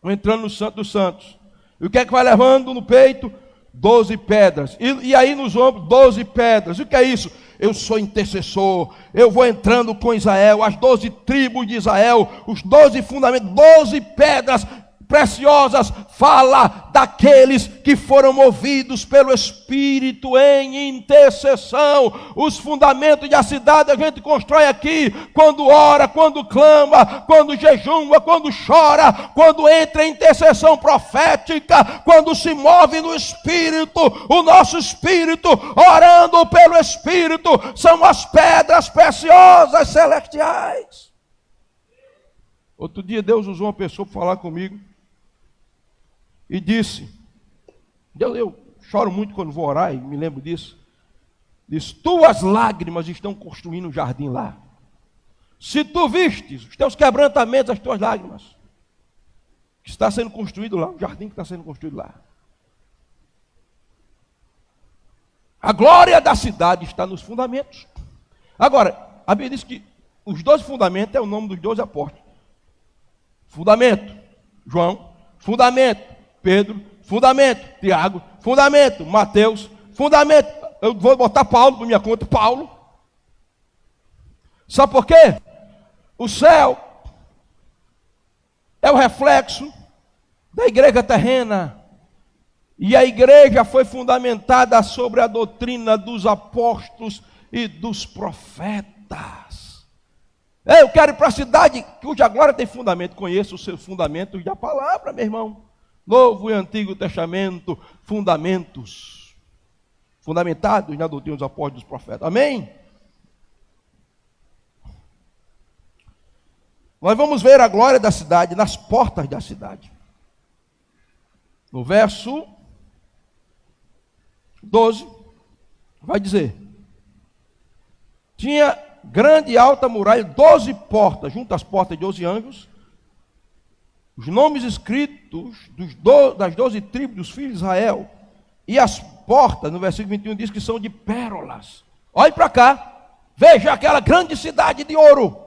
Entrando no Santo dos Santos. E o que é que vai levando no peito? 12 pedras. E aí nos ombros, 12 pedras. E o que é isso? Eu sou intercessor. Eu vou entrando com Israel, as 12 tribos de Israel, os 12 fundamentos, 12 pedras. preciosas, fala daqueles que foram movidos pelo Espírito em intercessão. Os fundamentos da cidade a gente constrói aqui, quando ora, quando clama, quando jejuma, quando chora, quando entra em intercessão profética, quando se move no Espírito, o nosso Espírito, orando pelo Espírito, são as pedras preciosas celestiais. Outro dia Deus usou uma pessoa para falar comigo e disse, eu choro muito quando vou orar e me lembro disso, diz, tuas lágrimas estão construindo um jardim lá. Se tu vistes os teus quebrantamentos, as tuas lágrimas, que está sendo construído lá, o jardim que está sendo construído lá. A glória da cidade está nos fundamentos. Agora, a Bíblia diz que os 12 fundamentos é o nome dos 12 apóstolos. Fundamento, João. Fundamento, Pedro. Fundamento, Tiago. Fundamento, Mateus. Fundamento, eu vou botar Paulo por minha conta, Paulo. Sabe por quê? O céu é o reflexo da igreja terrena. E a igreja foi fundamentada sobre a doutrina dos apóstolos e dos profetas. Eu quero ir para a cidade cuja glória tem fundamento. Conheço os seus fundamentos da palavra, meu irmão. Novo e Antigo Testamento, fundamentos. Fundamentados na doutrina dos apóstolos e dos profetas. Amém? Nós vamos ver a glória da cidade nas portas da cidade. No verso 12, vai dizer, tinha grande e alta muralha, 12 portas, junto às portas de 12 anjos, os nomes escritos das 12 tribos dos filhos de Israel, e as portas, no versículo 21, diz que são de pérolas. Olhe para cá, veja aquela grande cidade de ouro,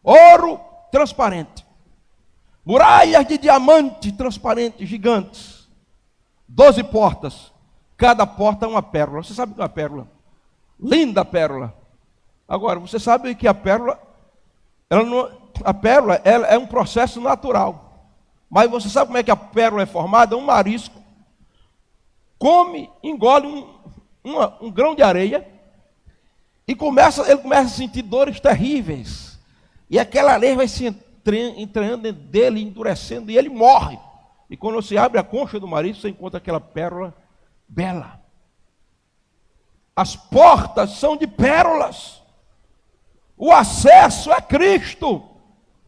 ouro transparente, muralhas de diamante transparente, gigantes, 12 portas, cada porta é uma pérola. Você sabe o que é uma pérola? Linda pérola. Agora, você sabe que a pérola, ela é um processo natural. Mas você sabe como é que a pérola é formada? Um marisco come, engole um grão de areia e ele começa a sentir dores terríveis. E aquela areia vai se entranhando dentro dele, endurecendo, e ele morre. E quando você abre a concha do marisco, você encontra aquela pérola bela. As portas são de pérolas. O acesso é Cristo.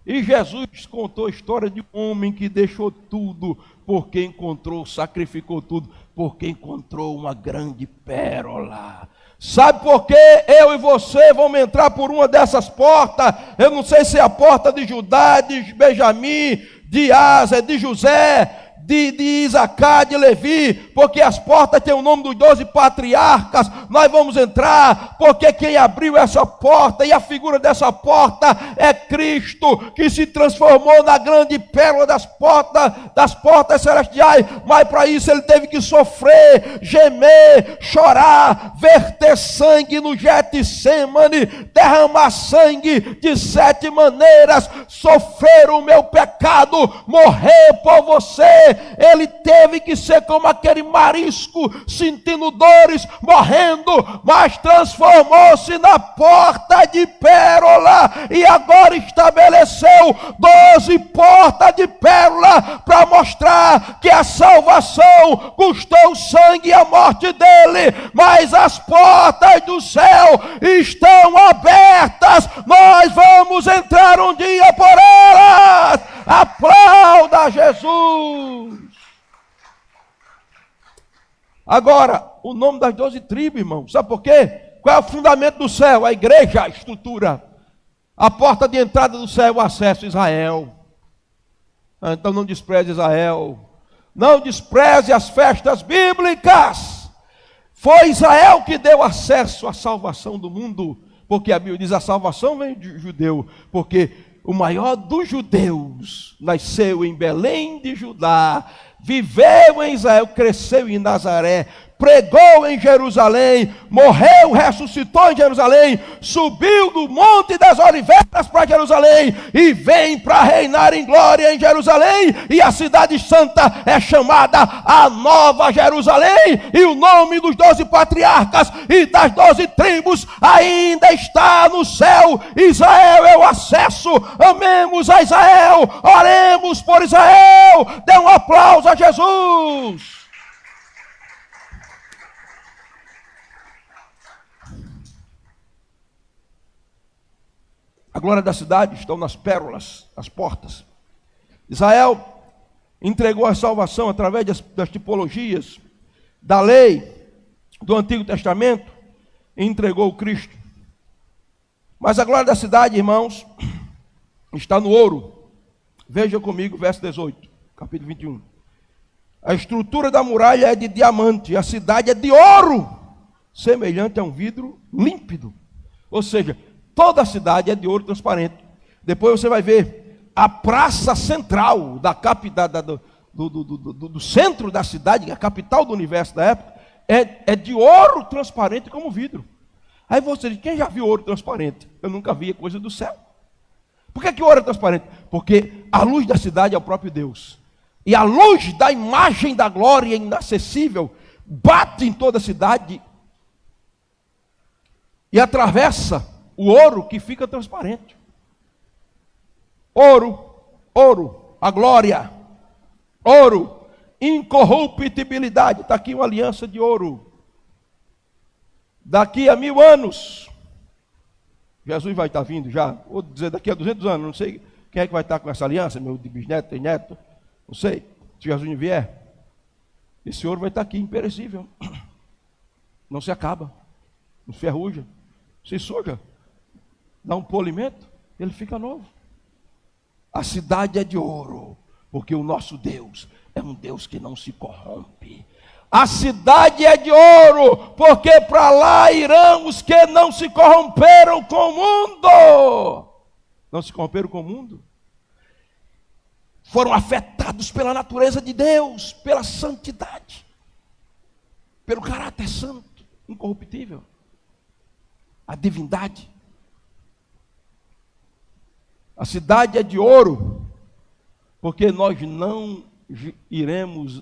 E Jesus contou a história de um homem que deixou tudo porque encontrou, sacrificou tudo, porque encontrou uma grande pérola. Sabe por que eu e você vamos entrar por uma dessas portas? Eu não sei se é a porta de Judá, de Benjamim, de Asa, de José, de Isacar, de Levi, porque as portas têm o nome dos 12 patriarcas. Nós vamos entrar, porque quem abriu essa porta, e a figura dessa porta é Cristo, que se transformou na grande pérola das portas celestiais. Mas para isso ele teve que sofrer, gemer, chorar, verter sangue no Getsemane, derramar sangue de 7 maneiras, sofrer o meu pecado, morrer por você. Ele teve que ser como aquele marisco, sentindo dores, morrendo, mas transformou-se na porta de pérola, e agora estabeleceu 12 portas de pérola, para mostrar que a salvação custou o sangue e a morte dele, mas as portas do céu estão abertas. Nós vamos entrar um dia por elas. Aplauda Jesus. Agora, o nome das 12 tribos, irmão, sabe por quê? Qual é o fundamento do céu? A igreja, a estrutura. A porta de entrada do céu, o acesso a Israel. Então não despreze Israel. Não despreze as festas bíblicas. Foi Israel que deu acesso à salvação do mundo. Porque a Bíblia diz, a salvação vem de judeu. Porque o maior dos judeus nasceu em Belém de Judá, viveu em Israel, cresceu em Nazaré, pregou em Jerusalém, morreu, ressuscitou em Jerusalém, subiu do Monte das Oliveiras para Jerusalém e vem para reinar em glória em Jerusalém, e a cidade santa é chamada a Nova Jerusalém, e o nome dos 12 patriarcas e das 12 tribos ainda está no céu. Israel é o acesso. Amemos a Israel, oremos por Israel, dê um aplauso a Jesus. A glória da cidade estão nas pérolas, as portas. Israel entregou a salvação através das tipologias da lei do Antigo Testamento e entregou o Cristo. Mas a glória da cidade, irmãos, está no ouro. Veja comigo o verso 18, capítulo 21. A estrutura da muralha é de diamante, a cidade é de ouro, semelhante a um vidro límpido. Ou seja, toda a cidade é de ouro transparente. Depois você vai ver a praça central da capital, do centro da cidade, a capital do universo da época, é de ouro transparente como vidro. Aí você diz, quem já viu ouro transparente? Eu nunca vi, é coisa do céu. Por que o ouro é transparente? Porque a luz da cidade é o próprio Deus. E a luz da imagem da glória inacessível bate em toda a cidade e atravessa o ouro, que fica transparente. Ouro, a glória. Ouro, incorruptibilidade. Está aqui uma aliança de ouro. Daqui a 1000 anos, Jesus vai estar vindo já. Vou dizer, daqui a 200 anos, não sei quem é que vai estar com essa aliança, meu bisneto, tem neto, não sei. Se Jesus vier, esse ouro vai estar aqui, imperecível. Não se acaba, não ferruja, se suja. Dá um polimento, ele fica novo. A cidade é de ouro, porque o nosso Deus é um Deus que não se corrompe. A cidade é de ouro, porque para lá irão os que não se corromperam com o mundo. Não se corromperam com o mundo? Foram afetados pela natureza de Deus, pela santidade, pelo caráter santo, incorruptível, a divindade. A cidade é de ouro, porque nós não iremos,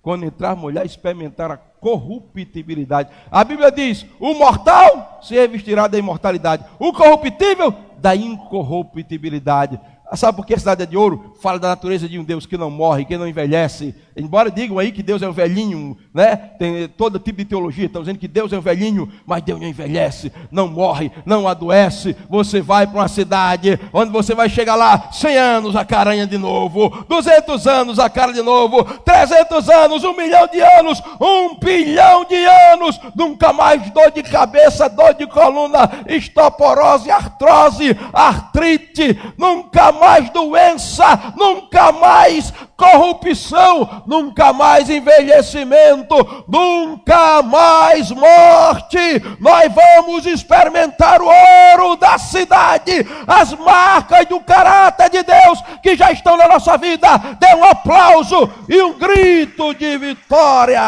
quando entrarmos lá, experimentar a corruptibilidade. A Bíblia diz, o mortal se revestirá da imortalidade, o corruptível da incorruptibilidade. Sabe por que a cidade é de ouro? Fala da natureza de um Deus que não morre, que não envelhece. Embora digam aí que Deus é o velhinho, né? Tem todo tipo de teologia, estão dizendo que Deus é o velhinho, mas Deus não envelhece, não morre, não adoece. Você vai para uma cidade onde você vai chegar lá, 100 anos a caranha de novo, 200 anos a cara de novo, 300 anos, 1 milhão de anos, 1 bilhão de anos, nunca mais dor de cabeça, dor de coluna, osteoporose, artrose, artrite, nunca mais doença, nunca mais corrupção, nunca mais envelhecimento, nunca mais morte. Nós vamos experimentar o ouro da cidade, as marcas do caráter de Deus que já estão na nossa vida. Dê um aplauso e um grito de vitória.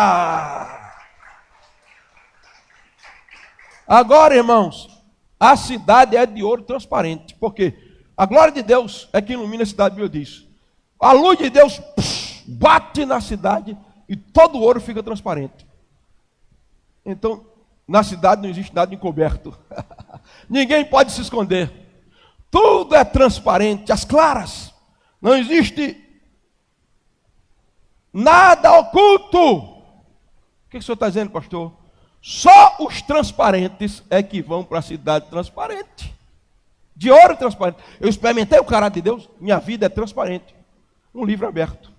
Agora, irmãos, a cidade é de ouro transparente, porque a glória de Deus é que ilumina a cidade, Bíblia diz. A luz de Deus bate na cidade e todo o ouro fica transparente. Então, na cidade não existe nada encoberto. Ninguém pode se esconder. Tudo é transparente, as claras. Não existe nada oculto. O que o senhor está dizendo, pastor? Só os transparentes é que vão para a cidade transparente. De ouro transparente. Eu experimentei o caráter de Deus, minha vida é transparente. Um livro aberto.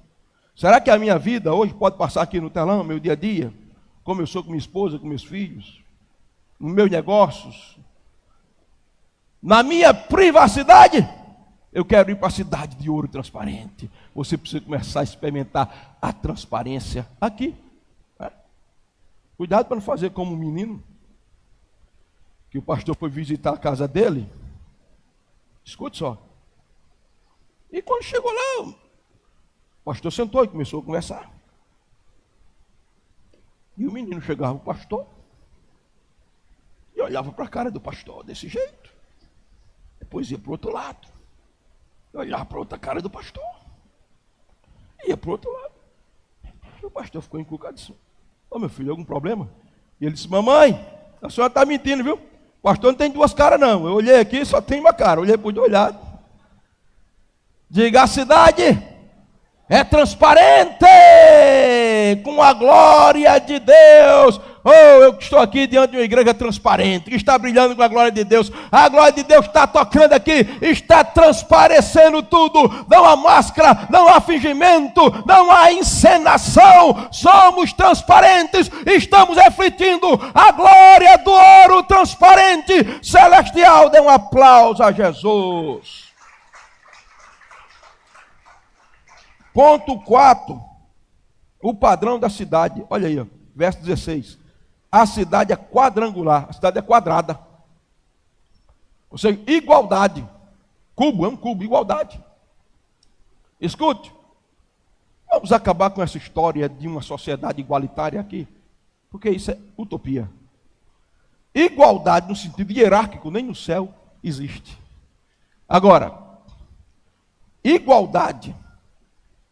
Será que a minha vida hoje pode passar aqui no telão, meu dia a dia? Como eu sou com minha esposa, com meus filhos, nos meus negócios, na minha privacidade? Eu quero ir para a cidade de ouro transparente. Você precisa começar a experimentar a transparência aqui. Cuidado para não fazer como um menino, que o pastor foi visitar a casa dele. Escute só. E quando chegou lá, pastor sentou e começou a conversar. E o menino chegava o pastor e olhava para a cara do pastor desse jeito. Depois ia para o outro lado. E olhava para a outra cara do pastor. Ia para o outro lado. E o pastor ficou encucado e disse: ô meu filho, algum problema? E ele disse: mamãe, a senhora está mentindo, viu? O pastor não tem duas caras não. Eu olhei aqui, só tem uma cara. Eu olhei para o olhado. Diga: a cidade é transparente com a glória de Deus. Oh, eu estou aqui diante de uma igreja transparente, que está brilhando com a glória de Deus. A glória de Deus está tocando aqui, está transparecendo tudo. Não há máscara, não há fingimento, não há encenação. Somos transparentes, estamos refletindo a glória do ouro transparente celestial. Dê um aplauso a Jesus. Ponto 4. O padrão da cidade. Olha aí, ó, verso 16. A cidade é quadrangular, a cidade é quadrada. Ou seja, igualdade. Cubo, é um cubo, igualdade. Escute, vamos acabar com essa história de uma sociedade igualitária aqui, porque isso é utopia. Igualdade no sentido hierárquico, nem no céu existe. Agora, igualdade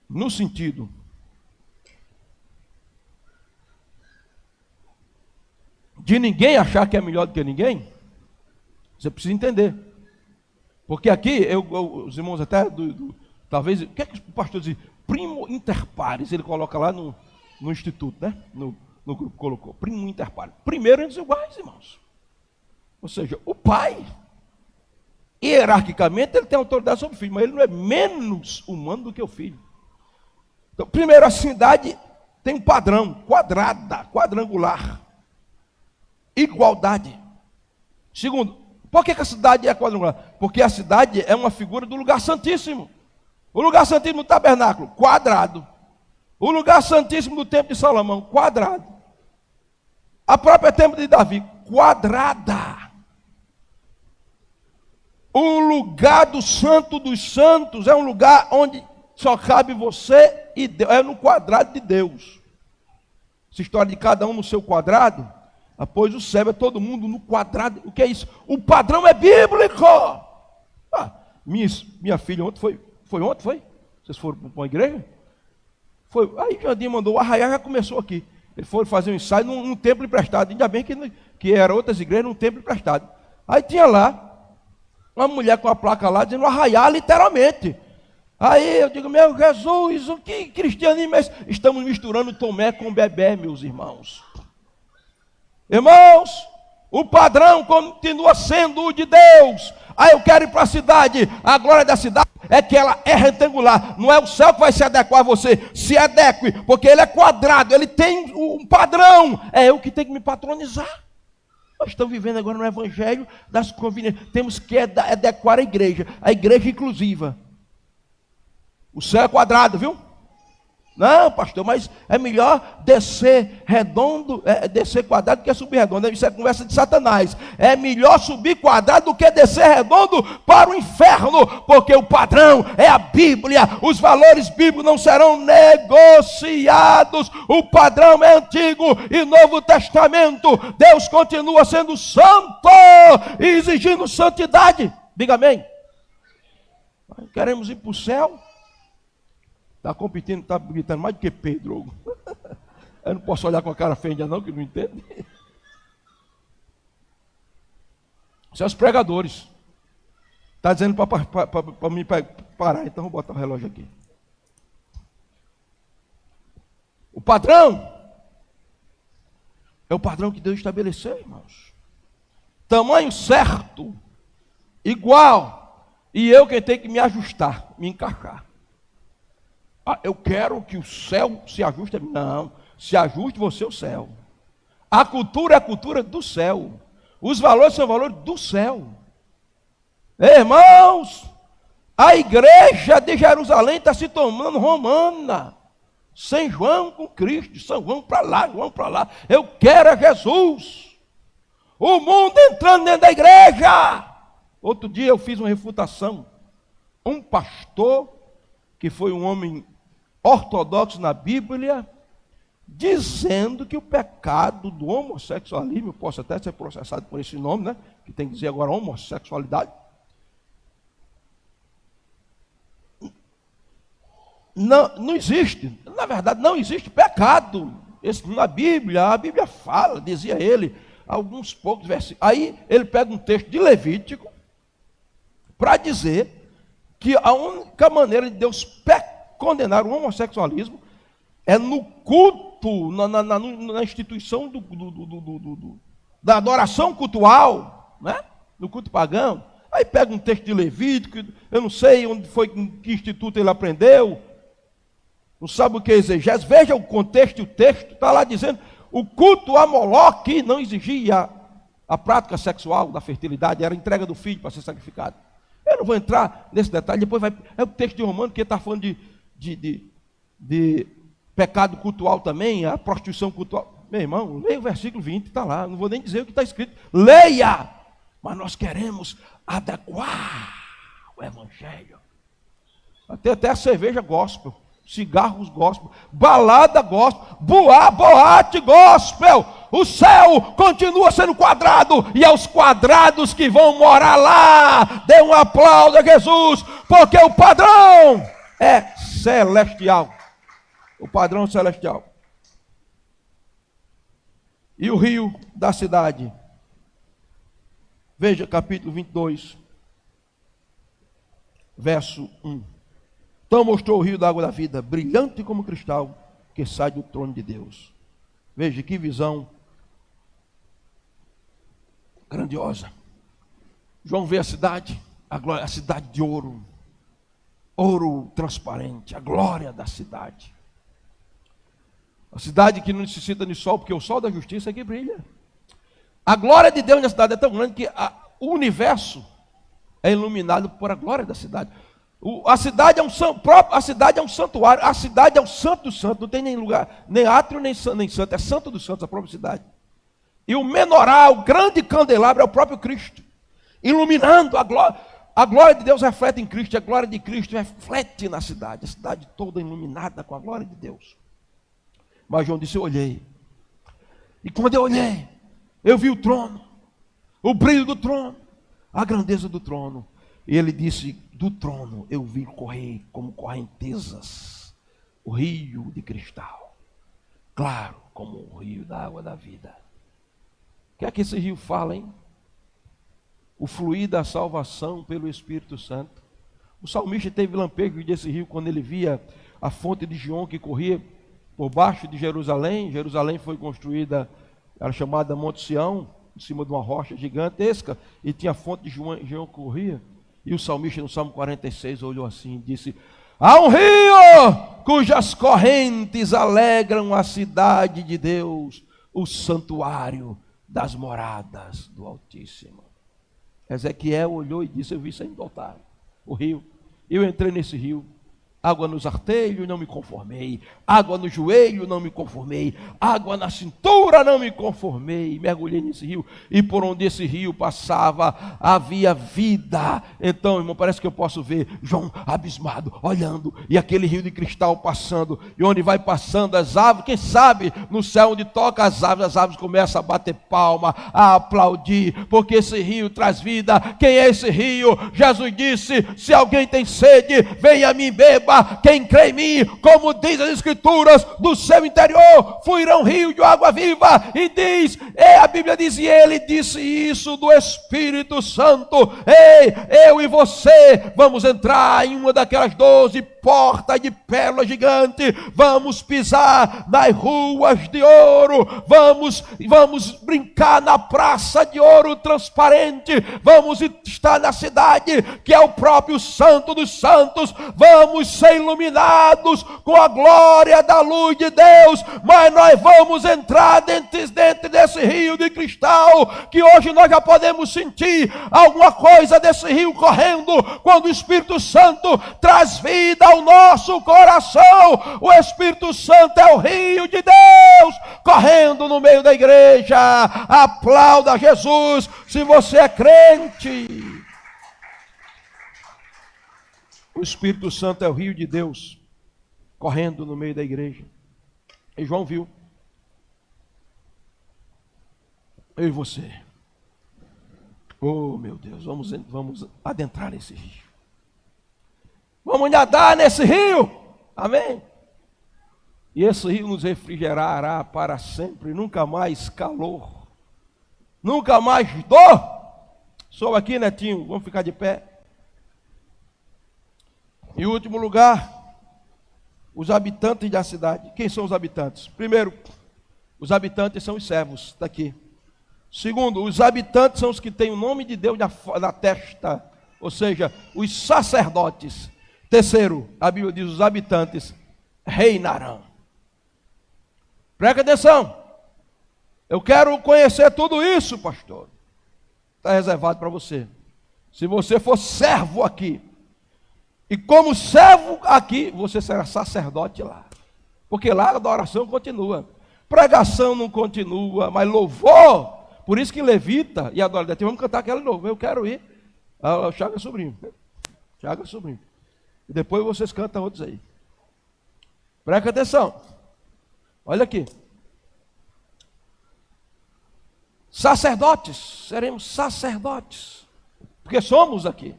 no sentido de ninguém achar que é melhor do que ninguém, você precisa entender. Porque aqui, os irmãos até, talvez, o que é que o pastor diz? Primo inter pares, ele coloca lá no instituto, né? No grupo colocou, primo inter pares. Primeiro eles iguais, irmãos. Ou seja, o pai, hierarquicamente, ele tem autoridade sobre o filho, mas ele não é menos humano do que o filho. Então, primeiro, a cidade tem um padrão, quadrada, quadrangular. Igualdade. Segundo, por que a cidade é quadrangular? Porque a cidade é uma figura do lugar santíssimo. O lugar santíssimo do tabernáculo, quadrado. O lugar santíssimo do templo de Salomão, quadrado. A própria templo de Davi, quadrada. O lugar do santo dos santos é um lugar onde só cabe você e Deus, é no quadrado de Deus. Essa história de cada um no seu quadrado, pois o céu é todo mundo no quadrado. O que é isso? O padrão é bíblico. Minha filha ontem foi ontem, foi? Vocês foram para uma igreja? Foi. Aí Jandim mandou, o arraiar já começou aqui. Ele foi fazer um ensaio num templo emprestado. Ainda bem que era outras igrejas, num templo emprestado. Aí tinha lá uma mulher com a placa lá dizendo arraiar literalmente. Aí eu digo, meu Jesus, o que cristianismo é esse? Estamos misturando Tomé com Bebé, meus irmãos. Irmãos, o padrão continua sendo o de Deus. Aí eu quero ir para a cidade. A glória da cidade é que ela é retangular. Não é o céu que vai se adequar a você. Se adeque, porque ele é quadrado. Ele tem um padrão. É eu que tenho que me patronizar. Nós estamos vivendo agora no evangelho das conveniências. Temos que adequar a igreja inclusiva. O céu é quadrado, viu? Não, pastor, mas é melhor descer redondo, descer quadrado do que subir redondo. Isso é conversa de Satanás. É melhor subir quadrado do que descer redondo para o inferno, porque o padrão é a Bíblia. Os valores bíblicos não serão negociados. O padrão é Antigo e Novo Testamento. Deus continua sendo santo e exigindo santidade. Diga amém. Queremos ir para o céu. Está competindo, está gritando mais do que Pedro. Eu não posso olhar com a cara feia não, que não entende. São os pregadores. Está dizendo para mim parar, então vou botar o relógio aqui. O padrão é o padrão que Deus estabeleceu, irmãos. Tamanho certo, igual, e eu que tenho que me ajustar, me encaixar. Eu quero que o céu se ajuste a mim. Não, se ajuste você ao céu. A cultura é a cultura do céu. Os valores são valores do céu. Irmãos, a igreja de Jerusalém está se tornando romana. Sem João com Cristo, São João para lá, João para lá. Eu quero é Jesus. O mundo entrando dentro da igreja. Outro dia eu fiz uma refutação. Um pastor, que foi um homem ortodoxos na Bíblia, dizendo que o pecado do homossexualismo, eu posso até ser processado por esse nome, né? Que tem que dizer agora homossexualidade. Não existe, na verdade não existe pecado na Bíblia. A Bíblia fala, dizia ele, alguns poucos versículos. Aí ele pega um texto de Levítico para dizer que a única maneira de Deus condenar o homossexualismo é no culto, na instituição da adoração cultual, né? No culto pagão. Aí pega um texto de Levítico, eu não sei onde foi, em que instituto ele aprendeu, não sabe o que é exegese. Veja o contexto, o texto está lá dizendo: o culto a Moloque não exigia a prática sexual da fertilidade, era a entrega do filho para ser sacrificado. Eu não vou entrar nesse detalhe, depois é o texto de Romano que está falando de pecado cultual também, a prostituição cultual. Meu irmão, leia o versículo 20, está lá, não vou nem dizer o que está escrito. Leia! Mas nós queremos adequar o evangelho. Até a cerveja gospel, cigarros gospel, balada gospel, boate gospel. O céu continua sendo quadrado, e aos quadrados que vão morar lá, dê um aplauso a Jesus, porque o padrão é celestial. O padrão celestial. E o rio da cidade. Veja capítulo 22, verso 1. Então mostrou o rio da água da vida, brilhante como cristal, que sai do trono de Deus. Veja que visão grandiosa. João vê a cidade, a cidade de ouro, ouro transparente, a glória da cidade. A cidade que não necessita de sol, porque o sol da justiça é que brilha. A glória de Deus na cidade é tão grande que o universo é iluminado por a glória da cidade. A cidade é um santuário, a cidade é o santo do santo, não tem nem lugar, nem átrio, nem santo, é santo dos santos, a própria cidade. E o menorá, o grande candelabro, é o próprio Cristo, iluminando a glória. A glória de Deus reflete em Cristo, a glória de Cristo reflete na cidade, a cidade toda iluminada com a glória de Deus. Mas João disse: eu olhei, e quando eu olhei, eu vi o trono, o brilho do trono, a grandeza do trono. E ele disse: do trono eu vi correr como correntezas o rio de cristal, claro como o rio da água da vida. O que é que esse rio fala, hein? O fluir da salvação pelo Espírito Santo. O salmista teve lampejo desse rio quando ele via a fonte de Gion que corria por baixo de Jerusalém. Jerusalém foi construída, era chamada Monte Sião, em cima de uma rocha gigantesca, e tinha a fonte de Gion que corria. E o salmista no Salmo 46 olhou assim e disse: há um rio cujas correntes alegram a cidade de Deus, o santuário das moradas do Altíssimo. Ezequiel olhou e disse: eu vi saindo do altar o rio, eu entrei nesse rio, água nos artelhos, não me conformei, água no joelho, não me conformei, água na cintura, não me conformei. Mergulhei nesse rio, e por onde esse rio passava havia vida. Então, irmão, parece que eu posso ver João abismado, olhando, e aquele rio de cristal passando, e onde vai passando as árvores, quem sabe no céu onde toca as árvores começam a bater palma, a aplaudir, porque esse rio traz vida. Quem é esse rio? Jesus disse: se alguém tem sede, venha a mim, beba. Quem crê em mim, como diz as Escrituras, do seu interior fluirão rio de água viva. E diz, a Bíblia diz, e ele disse isso do Espírito Santo. Ei, eu e você vamos entrar em uma daquelas 12 portas de pérola gigante, vamos pisar nas ruas de ouro, vamos brincar na praça de ouro transparente, vamos estar na cidade que é o próprio Santo dos Santos, vamos ser iluminados com a glória da luz de Deus, mas nós vamos entrar dentro desse rio de cristal, que hoje nós já podemos sentir alguma coisa desse rio correndo, quando o Espírito Santo traz vida ao nosso coração. O Espírito Santo é o rio de Deus correndo no meio da igreja. Aplauda Jesus se você é crente. O Espírito Santo é o rio de Deus correndo no meio da igreja. E João viu. Eu e você. Oh, meu Deus, vamos adentrar nesse rio. Vamos nadar nesse rio. Amém? E esse rio nos refrigerará para sempre. Nunca mais calor. Nunca mais dor. Sobe aqui, netinho. Vamos ficar de pé. Em último lugar, os habitantes da cidade. Quem são os habitantes? Primeiro, os habitantes são os servos. Está aqui. Segundo, os habitantes são os que têm o nome de Deus na testa, ou seja, os sacerdotes. Terceiro, a Bíblia diz, os habitantes reinarão. Presta atenção. Eu quero conhecer tudo isso, pastor. Está reservado para você. Se você for servo aqui, e como servo aqui, você será sacerdote lá. Porque lá a adoração continua. Pregação não continua, mas louvor. Por isso que levita e adorador, vamos cantar aquela de novo. Eu quero ir. Chaga Sobrinho. Chaga Sobrinho. E depois vocês cantam outros aí. Presta atenção. Olha aqui. Sacerdotes. Seremos sacerdotes. Porque somos aqui.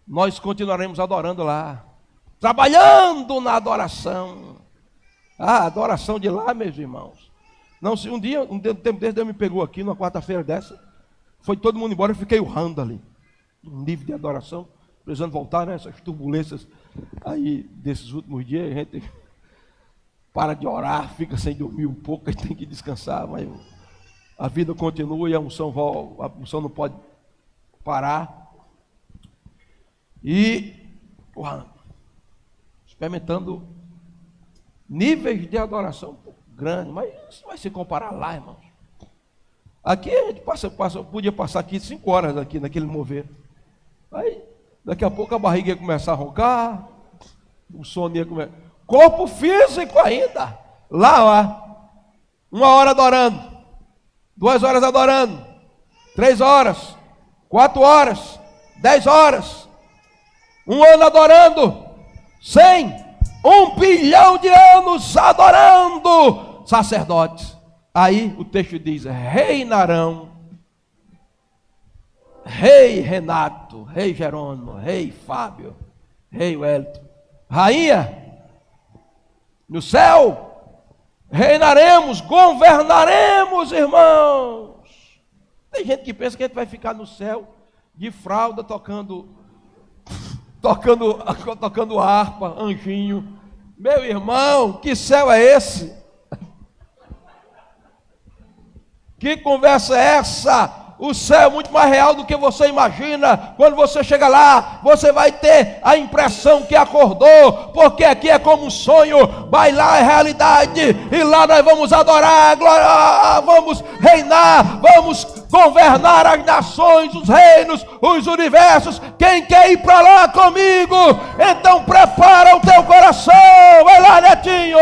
Nós continuaremos adorando lá. Trabalhando na adoração. A adoração de lá, meus irmãos. Não, se um tempo desse, Deus me pegou aqui, numa quarta-feira dessa, foi todo mundo embora, eu fiquei urrando ali, um nível de adoração, precisando voltar, né, essas turbulências aí, desses últimos dias, a gente para de orar, fica sem dormir um pouco, aí tem que descansar, mas a vida continua e a unção não pode parar, e urrando, experimentando níveis de adoração grande, mas isso vai se comparar lá, irmãos. Aqui a gente podia passar aqui 5 horas aqui naquele mover. Aí, daqui a pouco a barriga ia começar a roncar, o sono ia começar. Corpo físico ainda. Lá. 1 hora adorando, 2 horas adorando, 3 horas, 4 horas, 10 horas, 1 ano adorando, 100. 1 bilhão de anos adorando sacerdotes. Aí o texto diz, reinarão. Rei Renato, rei Jerônimo, rei Fábio, rei Wellington. Rainha, no céu, reinaremos, governaremos, irmãos. Tem gente que pensa que a gente vai ficar no céu de fralda tocando harpa, anjinho. Meu irmão, que céu é esse? Que conversa é essa? O céu é muito mais real do que você imagina. Quando você chega lá, você vai ter a impressão que acordou, porque aqui é como um sonho, vai lá é realidade, e lá nós vamos adorar, vamos reinar, vamos governar as nações, os reinos, os universos. Quem quer ir para lá comigo? Então prepara o teu coração. Vai lá, netinho.